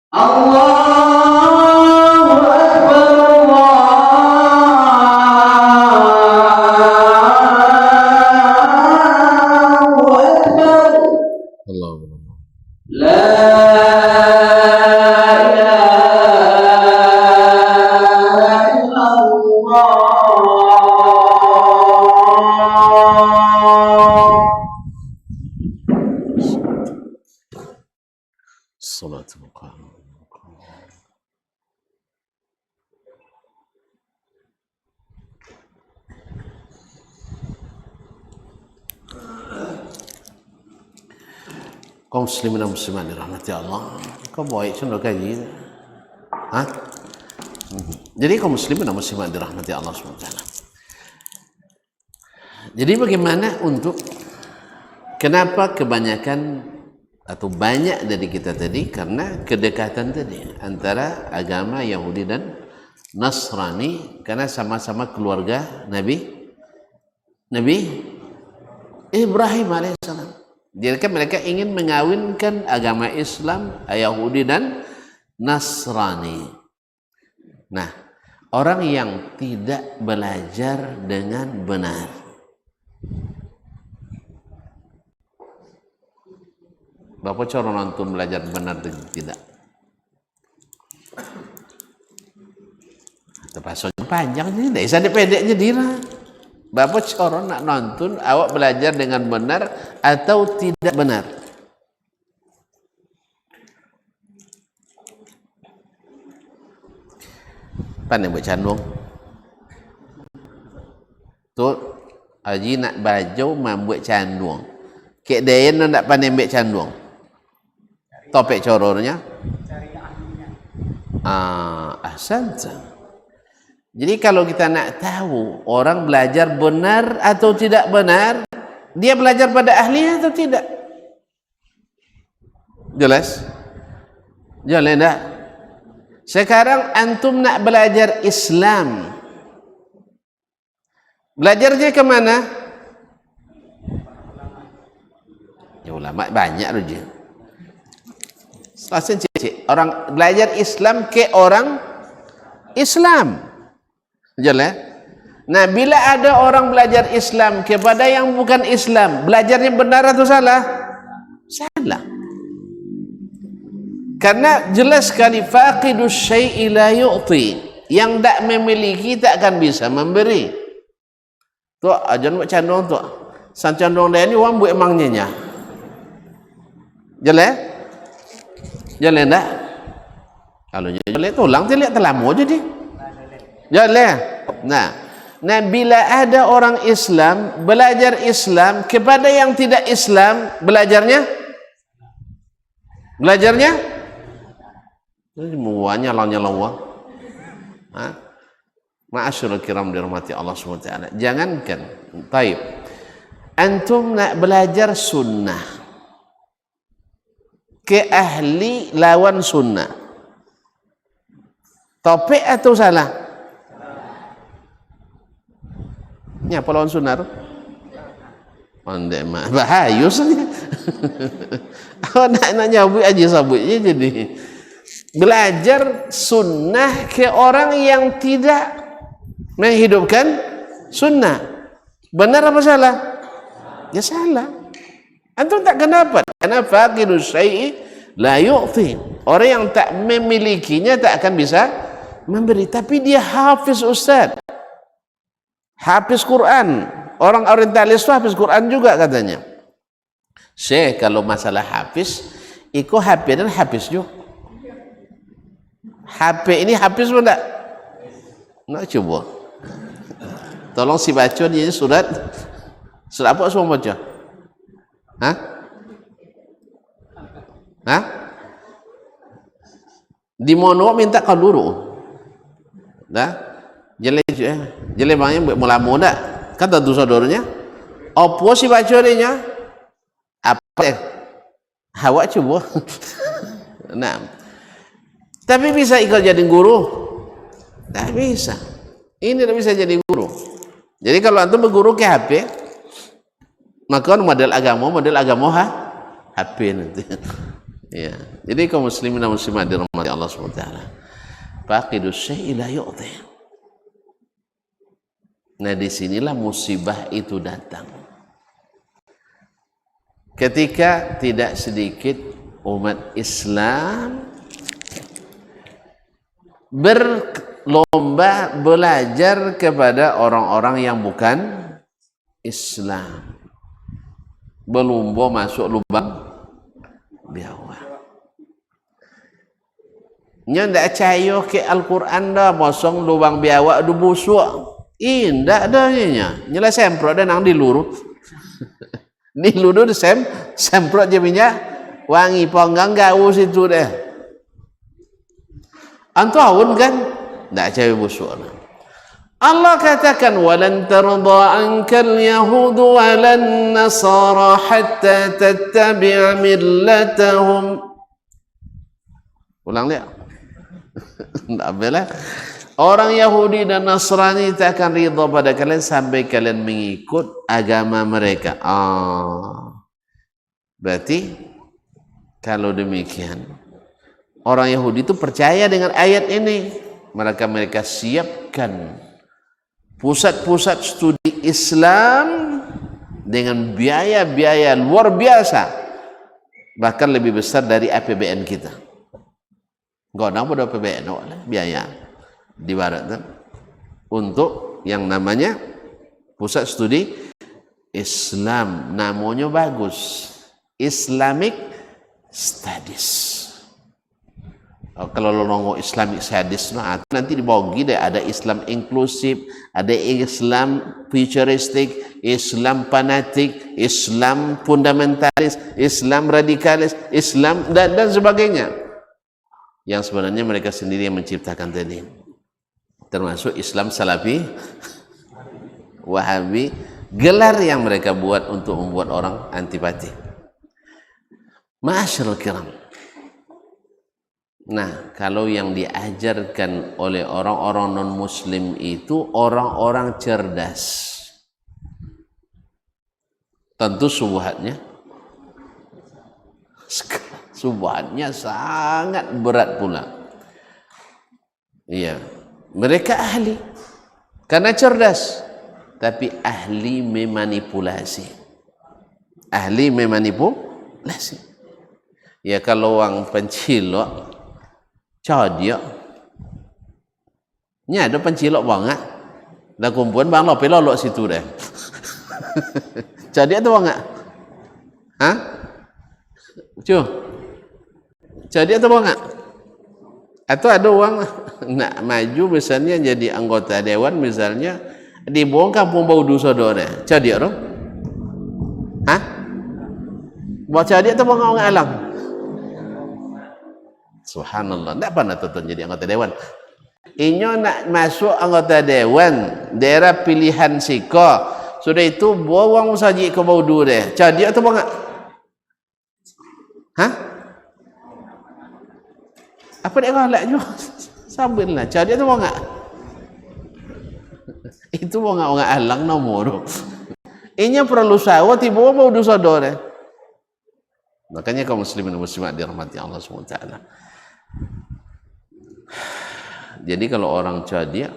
الله أكبر الله أكبر لا إله إلا الله الصلاة والقرآن. Kaum muslimin dan muslimat dirahmati Allah. Kau baik contoh kaji. Ha? Jadi kaum muslimin dan muslimat dirahmati Allah SWT. Jadi bagaimana untuk kenapa kebanyakan atau banyak dari kita tadi karena kedekatan tadi antara agama Yahudi dan Nasrani karena sama-sama keluarga Nabi Ibrahim alaihissalam. Jadi kan mereka ingin mengawinkan agama Islam, Yahudi dan Nasrani. Nah, orang yang tidak belajar dengan benar, Bapak cara nonton belajar benar dengan tidak? Terpasang panjang ni, tidak bisa dipedeknya dira. Bapak cara nak nonton, awak belajar dengan benar atau tidak benar? Pandai buat candung. Tu, Haji nak baju membuat candung. Kek dayan nak pandai buat candung. Topik corornya. Ahsanta. Jadi kalau kita nak tahu orang belajar benar atau tidak benar, dia belajar pada ahlinya atau tidak? Jelas? Jelas tak? Sekarang antum nak belajar Islam. Belajarnya ke mana? Ya ulama banyak saja. Langsung cek. Orang belajar Islam ke orang Islam. Jelas? Nah, bila ada orang belajar Islam kepada yang bukan Islam, belajarnya benar atau salah? Salah. Karena jelas sekali faqidus syai'i la yu'ti. Yang tak memiliki tak akan bisa memberi. Tu ajan buat candong tu. San candong dia ni orang buat emangnya nya. Jelas? Jelas tak? Kalau jelas tulang lihat terlamu jadi. Jelas. Nah, bila ada orang Islam belajar Islam kepada yang tidak Islam, belajarnya muanya lawannya lawa. Ma'asyiral kiram dirahmati Allah SWT. Jangankan, taib. Antum nak belajar sunnah ke ahli lawan sunnah. Topik atau salah? Ya, apa lawan sunnah tu? Ondek mak bahaya saja. Awak nak nyabut aja sabutnya jadi. Belajar sunnah ke orang yang tidak menghidupkan sunnah. Benar apa salah? Ya salah. Antum tak kenapa? Karena faqidu syai'i la yu'ti. Orang yang tak memilikinya tak akan bisa memberi. Tapi dia hafiz ustaz, hafiz Quran. Orang orientalis itu hafiz Quran juga katanya. Syekh, kalau masalah hafiz, ikut HP dan hafiz juga. HP ini hafiz pun tak? Nak coba. Tolong si baca dia surat apa semua baca? Hah? Hah? Di mono minta kaluru. Dah? Jele bangnya mulamu dak? Kata tu saudara apa si baca dia? Apa? Awak coba. Nah. Tapi bisa ikut jadi guru? Tak bisa. Ini tak bisa jadi guru. Jadi kalau antum berguru ke HP, maka model agama HP nanti. Ya. Jadi kaum muslimin dan muslimat dirahmati Allah SWT. Faqidu syai'i la yu'ti. Nah, disinilah musibah itu datang. Ketika tidak sedikit umat Islam berlomba belajar kepada orang-orang yang bukan Islam, berlomba masuk lubang biawak. Nya ndak percaya ke Al-Quran dah, mosong lubang biawak du busuk. Indak dah nya. Nyela semprot dan nang diluru. Diluru semprot je minyak wangi ponggang gau situ deh. Antu awun kan? Tak cari busuk. Allah katakan walan tarda ankal yahud walan nasara hatta tattabi'a millatahum. Ulang dia. Tak boleh. Orang Yahudi dan Nasrani tak akan ridha pada kalian sampai kalian mengikut agama mereka. Berarti kalau demikian, orang Yahudi itu percaya dengan ayat ini, maka mereka siapkan pusat-pusat studi Islam dengan biaya-biaya luar biasa, bahkan lebih besar dari APBN kita. Enggak nak pada APBN biaya di barat kan? Untuk yang namanya pusat studi Islam, namanya bagus, Islamic Studies. Kalau lo nongol Islamic Studies, nah, nanti dibagi deh, ada Islam inklusif, ada Islam futuristik, Islam fanatik, Islam fundamentalis, Islam radikalis, Islam dan sebagainya. Yang sebenarnya mereka sendiri yang menciptakan tadi. Termasuk Islam Salafi, Wahabi, gelar yang mereka buat untuk membuat orang antipati. Ma'asyiral kiram. Nah, kalau yang diajarkan oleh orang-orang non-muslim itu orang-orang cerdas, tentu subhatnya sangat berat pula. Iya, mereka ahli karena cerdas, tapi ahli memanipulasi. Ahli memanipulasi. Ya, kalau orang pencilok dia nya ada pencilok banget dah kumpulan bang lo pelolok situ deh. Dia tu banget. Hah? Dia tu banget. Atau ada orang nak maju misalnya jadi anggota dewan misalnya dibongkar pun bau dosa dore. Dia tu. Hah? Baca dia tu banget orang alang. Subhanallah, tidak pernah tuntut jadi anggota dewan. Inyo nak masuk anggota dewan daerah pilihan siko. Sudah itu bawang saji ke baudu deh. Jadi atau enggak? Hah? Apa dia galak juga? Sambillah. Jadi atau enggak? Itu enggak alang nomor. Inya perlu sawo tiba baudu sodore. Makanya kaum muslimin dan muslimat dirahmati Allah SWT. Jadi kalau orang cadia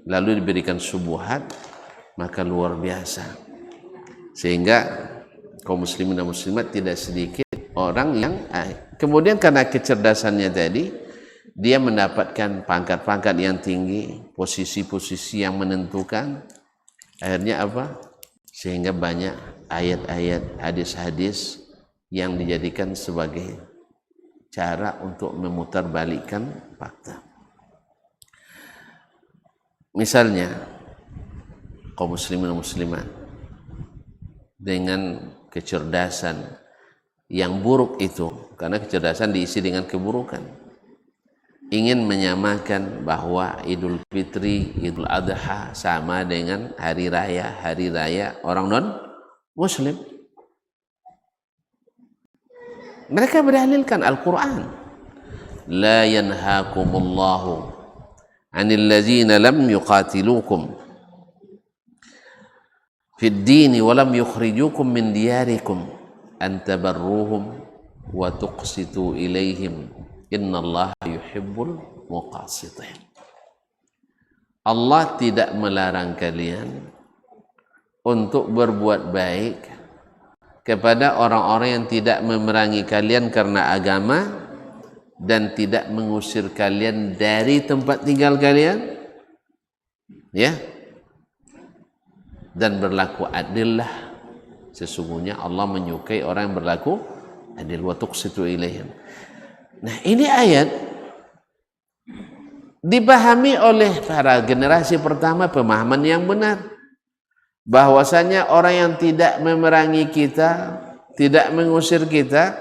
lalu diberikan subuhat, maka luar biasa. Sehingga kaum muslimin dan muslimat tidak sedikit orang yang kemudian karena kecerdasannya tadi, dia mendapatkan pangkat-pangkat yang tinggi, posisi-posisi yang menentukan. Akhirnya apa? Sehingga banyak ayat-ayat, hadis-hadis yang dijadikan sebagai cara untuk memutarbalikkan fakta. Misalnya kaum muslimin dan muslimat dengan kecerdasan yang buruk itu, karena kecerdasan diisi dengan keburukan, ingin menyamakan bahwa Idul Fitri, Idul Adha sama dengan hari raya orang non muslim. Mereka berdalilkan Al-Quran, la yanhaakumullahu 'anil ladzina lam yuqatilukum fid dini wa lam yukhrijukum min diyarikum an tabarruhum wa tuqsitu ilaihim innallaha yuhibbul muqassitin. Allah tidak melarang kalian untuk berbuat baik kepada orang-orang yang tidak memerangi kalian karena agama dan tidak mengusir kalian dari tempat tinggal kalian, ya, dan berlaku adillah. Sesungguhnya Allah menyukai orang yang berlaku adil. Wa tuqsitu ilaihim. Nah, ini ayat dipahami oleh para generasi pertama pemahaman yang benar, bahwasanya orang yang tidak memerangi kita, tidak mengusir kita,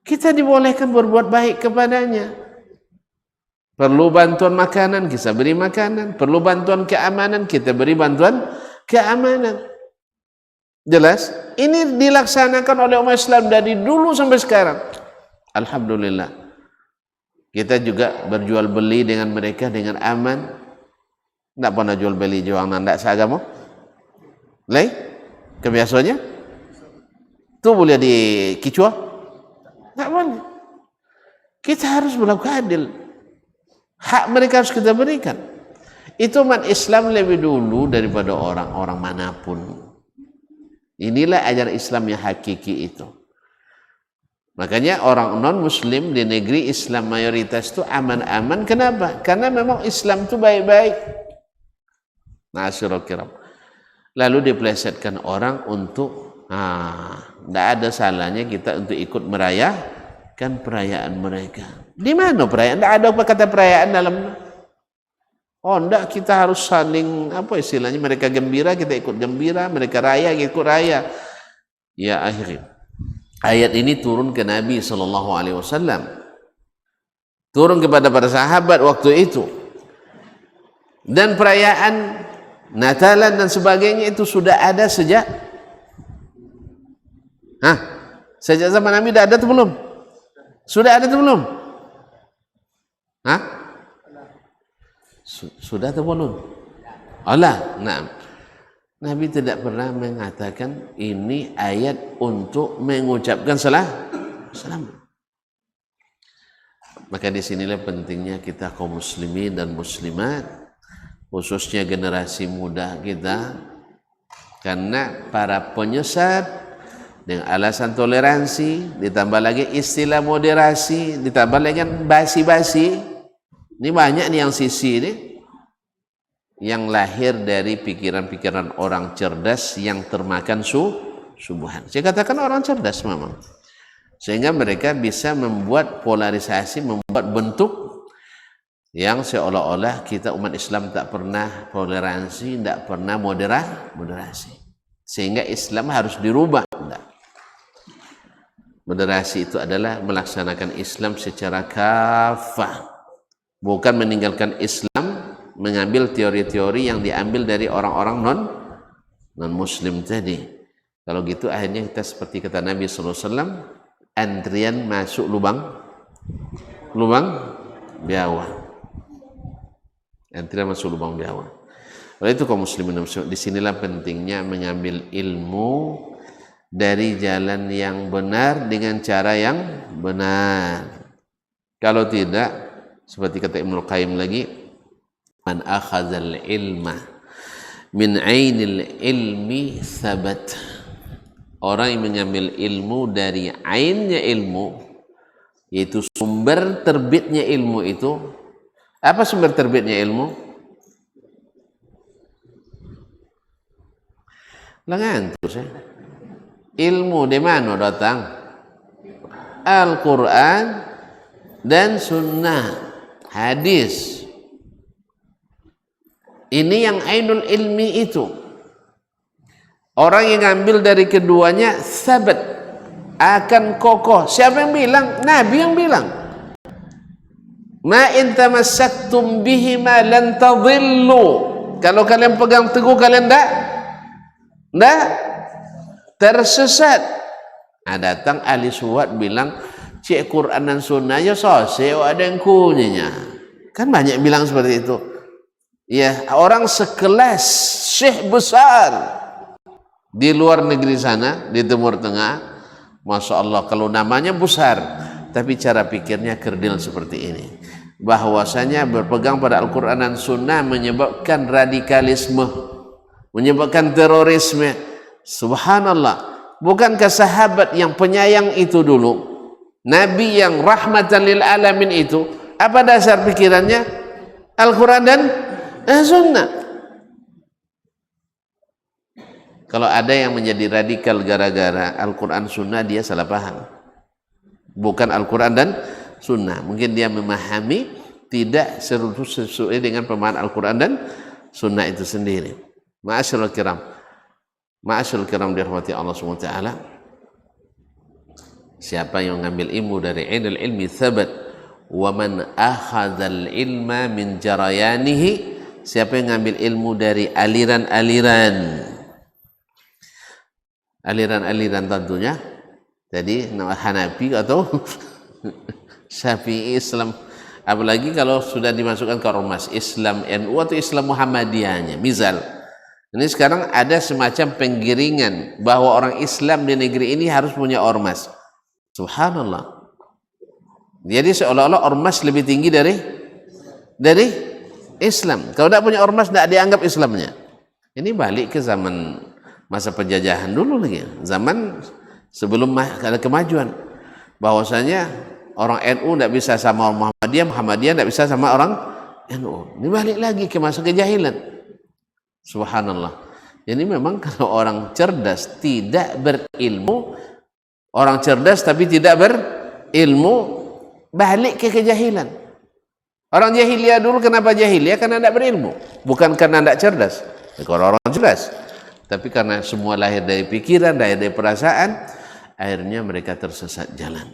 kita dibolehkan berbuat baik kepadanya. Perlu bantuan makanan, kita beri makanan. Perlu bantuan keamanan, kita beri bantuan keamanan. Jelas? Ini dilaksanakan oleh umat Islam dari dulu sampai sekarang. Alhamdulillah. Kita juga berjual beli dengan mereka dengan aman. Tidak pernah jual beli juang nandak seagama. Lai? Kebiasaannya? Itu boleh dikicua? Tak boleh. Kita harus berlaku adil. Hak mereka harus kita berikan. Itu umat Islam lebih dulu daripada orang-orang manapun. Inilah ajaran Islam yang hakiki itu. Makanya orang non-muslim di negeri Islam mayoritas itu aman-aman. Kenapa? Karena memang Islam itu baik-baik. Nasyurul kiram. Lalu dipelesetkan orang untuk tidak ada salahnya kita untuk ikut merayakan perayaan mereka. Di mana perayaan? Tidak ada apa kata perayaan dalam. Oh, tidak, kita harus saling apa istilahnya, mereka gembira kita ikut gembira, mereka raya kita ikut raya. Ya akhirnya ayat ini turun ke Nabi SAW, turun kepada para sahabat waktu itu, dan perayaan Natalan dan sebagainya itu sudah ada sejak sejak zaman Nabi. Sudah ada atau belum? Sudah ada atau belum? Sudah atau belum? Allah, nah, Nabi tidak pernah mengatakan ini ayat untuk mengucapkan salam. Maka disinilah pentingnya kita kaum muslimin dan muslimat, khususnya generasi muda kita, karena para penyesat dengan alasan toleransi, ditambah lagi istilah moderasi, ditambah lagi basi-basi. Ini banyak nih yang sisi ini yang lahir dari pikiran-pikiran orang cerdas yang termakan subuhan. Saya katakan orang cerdas memang, sehingga mereka bisa membuat polarisasi, membuat bentuk yang seolah-olah kita umat Islam tak pernah toleransi, tak pernah moderasi, sehingga Islam harus dirubah. Tidak. Moderasi itu adalah melaksanakan Islam secara kafah, bukan meninggalkan Islam mengambil teori-teori yang diambil dari orang-orang non muslim tadi. Kalau gitu akhirnya kita seperti kata Nabi SAW, antrian masuk lubang biawak. Antrian masuk lubang biawak. Oleh itu kaum muslimin, disinilah pentingnya mengambil ilmu dari jalan yang benar dengan cara yang benar. Kalau tidak, seperti kata Ibnul Qayyim lagi, man akhadzal ilma min ainil ilmi thabat. Orang yang mengambil ilmu dari ainnya ilmu, yaitu sumber terbitnya ilmu itu. Apa sumber terbitnya ilmu? Ngantuk saya. Ilmu di mana datang? Al-Quran dan Sunnah, hadis. Ini yang ainul ilmi itu. Orang yang ambil dari keduanya sabat, akan kokoh. Siapa yang bilang? Nabi yang bilang. Ma in tamassaktum bihima lan tadhillu. Kalau kalian pegang teguh kalian ndak tersesat. Datang ahli suwat bilang, cek Quran dan Sunnah ya sosek ada yang kunyanya. Kan banyak bilang seperti itu. Ya, orang sekelas syekh besar di luar negeri sana, di Timur Tengah, Masya Allah, kalau namanya besar, tapi cara pikirnya kerdil seperti ini. Bahwasanya berpegang pada Al-Quran dan Sunnah menyebabkan radikalisme, menyebabkan terorisme. Subhanallah. Bukankah sahabat yang penyayang itu dulu, Nabi yang rahmatan lil alamin itu, apa dasar pikirannya? Al-Quran dan Sunnah. Kalau ada yang menjadi radikal gara-gara Al-Quran Sunnah, dia salah paham. Bukan Al-Quran dan Sunnah. Mungkin dia memahami tidak sesuai dengan pemahaman Al-Quran dan Sunnah itu sendiri. Ma'asyiral kiram dirahmati Allah SWT. Siapa yang mengambil ilmu dari ainul ilmi thabat, wa man akhadzal ilma min jarayanihi, siapa yang mengambil ilmu dari aliran-aliran tentunya jadi Hanafi atau Syafi'i, Islam, apalagi kalau sudah dimasukkan ke ormas Islam NU atau Islam Muhammadiyahnya. Misal ini sekarang ada semacam penggiringan bahwa orang Islam di negeri ini harus punya ormas. Subhanallah. Jadi seolah-olah ormas lebih tinggi dari Islam. Kalau tidak punya ormas tidak dianggap Islamnya. Ini balik ke zaman masa penjajahan dulu lagi, zaman sebelum ada kemajuan. Bahwasanya orang NU tidak bisa sama orang Muhammadiyah, Muhammadiyah tidak bisa sama orang NU. Ini balik lagi ke masa kejahilan. Subhanallah. Jadi memang kalau orang cerdas tidak berilmu, orang cerdas tapi tidak berilmu, balik ke kejahilan. Orang jahiliyah dulu kenapa jahiliyah? Karena tidak berilmu, bukan karena tidak cerdas. Kalau orang cerdas, tapi karena semua lahir dari pikiran, lahir dari perasaan, akhirnya mereka tersesat jalan.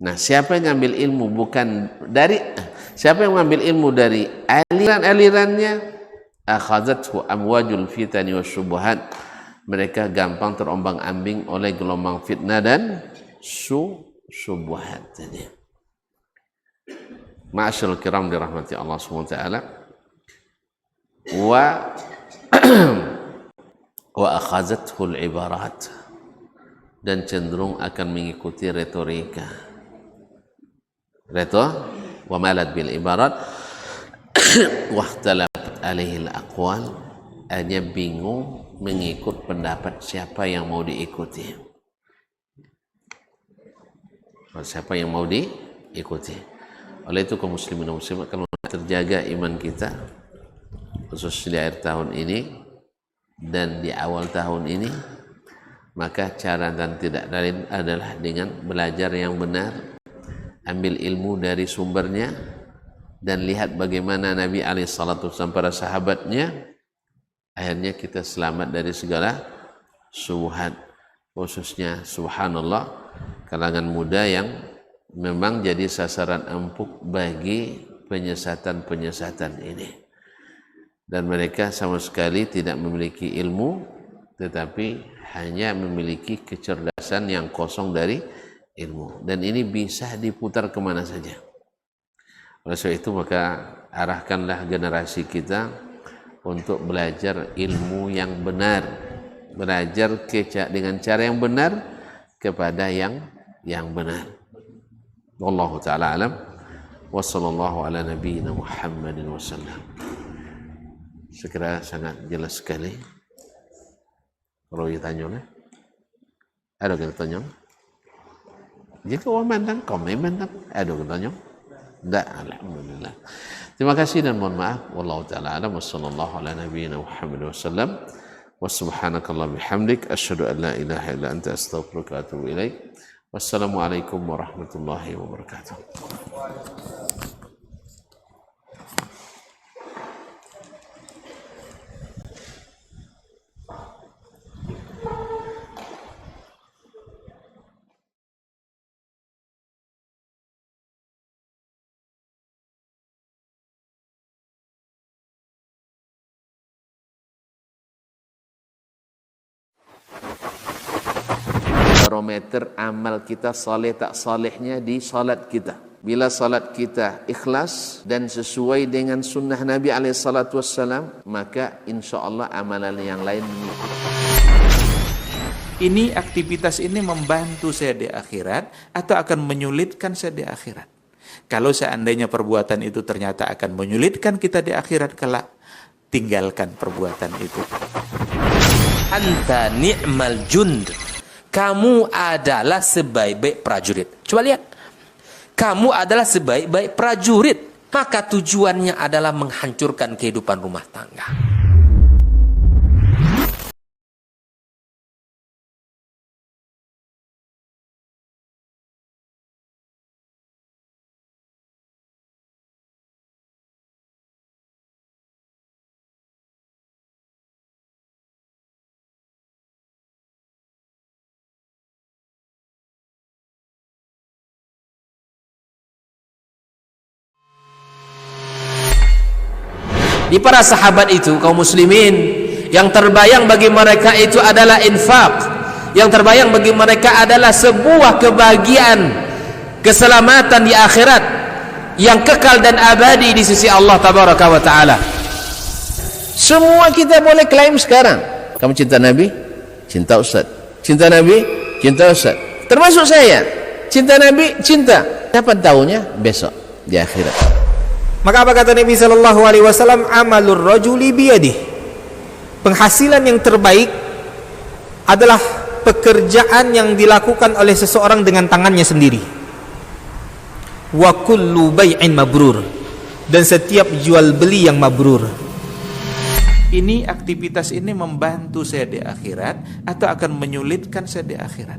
Nah, siapa yang ngambil ilmu siapa yang mengambil ilmu dari aliran-alirannya, akhadzathu amwajul fitani wasyubuhat, mereka gampang terombang-ambing oleh gelombang fitnah dan syubhat. Ma'asyiral kiram dirahmati Allah SWT. Wa akhadzathul ibarat, dan cenderung akan mengikuti retorika. Wa malat bil ibarat wahtalafat alaihil aqwal, hanya bingung mengikut pendapat siapa yang mau diikuti. Siapa yang mau diikuti. Oleh itu kaum muslimin dan muslimat, kalau terjaga iman kita khusus di akhir tahun ini dan di awal tahun ini, maka cara dan tidak lain adalah dengan belajar yang benar, ambil ilmu dari sumbernya, dan lihat bagaimana Nabi SAW para sahabatnya. Akhirnya kita selamat dari segala syubhat, khususnya subhanallah kalangan muda yang memang jadi sasaran empuk bagi penyesatan-penyesatan ini. dan mereka sama sekali tidak memiliki ilmu, tetapi hanya memiliki kecerdasan yang kosong dari ilmu, dan ini bisa diputar kemana saja. Oleh sebab itu maka arahkanlah generasi kita untuk belajar ilmu yang benar, belajar dengan cara yang benar kepada yang benar. Wallahu ta'ala alam, wa sallallahu ala nabiyyina Muhammadin wa sallam. Sekira sangat jelas sekali. Kalau ditanya, ada yang tanya? Jika orang mandang, kau memandang, ada yang tanya? Tidak, alhamdulillah. Terima kasih dan mohon maaf. Wallahu ta'ala alam, wa sallallahu ala nabiyyina Muhammadin wa sallam. Wa subhanakallah bihamdik, asyhadu an la ilaha illa anta astaghfiruka wa atubu ilaik. Wassalamualaikum warahmatullahi wabarakatuh. Barometer amal kita saleh tak salehnya di salat kita. Bila salat kita ikhlas dan sesuai dengan sunnah Nabi SAW, maka insya Allah amalan yang lain mengikuti. Ini aktivitas ini membantu saya di akhirat atau akan menyulitkan saya di akhirat? Kalau seandainya perbuatan itu ternyata akan menyulitkan kita di akhirat kelak, tinggalkan perbuatan itu. Anta ni'mal jund. Kamu adalah sebaik-baik prajurit. Coba lihat. Kamu adalah sebaik-baik prajurit. Maka tujuannya adalah menghancurkan kehidupan rumah tangga. Di para sahabat itu, kaum muslimin, yang terbayang bagi mereka itu adalah infak, yang terbayang bagi mereka adalah sebuah kebahagiaan, keselamatan di akhirat yang kekal dan abadi di sisi Allah tabaraka wa ta'ala. Semua kita boleh klaim sekarang. Kamu cinta Nabi? Cinta Ustaz. Cinta Nabi? Cinta Ustaz. Termasuk saya. Cinta Nabi? Cinta. Kapan tahunya? Besok di akhirat. Maka apa kata Nabi sallallahu alaihi wasallam? Amalur rajuli biyadih. Penghasilan yang terbaik adalah pekerjaan yang dilakukan oleh seseorang dengan tangannya sendiri. Wa kullu bai'in mabrur. Dan setiap jual beli yang mabrur. Ini aktivitas ini membantu saya di akhirat atau akan menyulitkan saya di akhirat?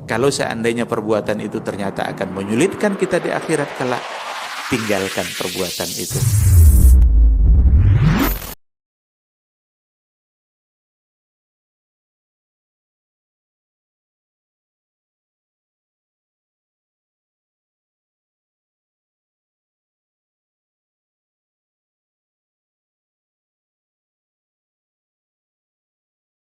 Kalau seandainya perbuatan itu ternyata akan menyulitkan kita di akhirat kelak, tinggalkan perbuatan itu.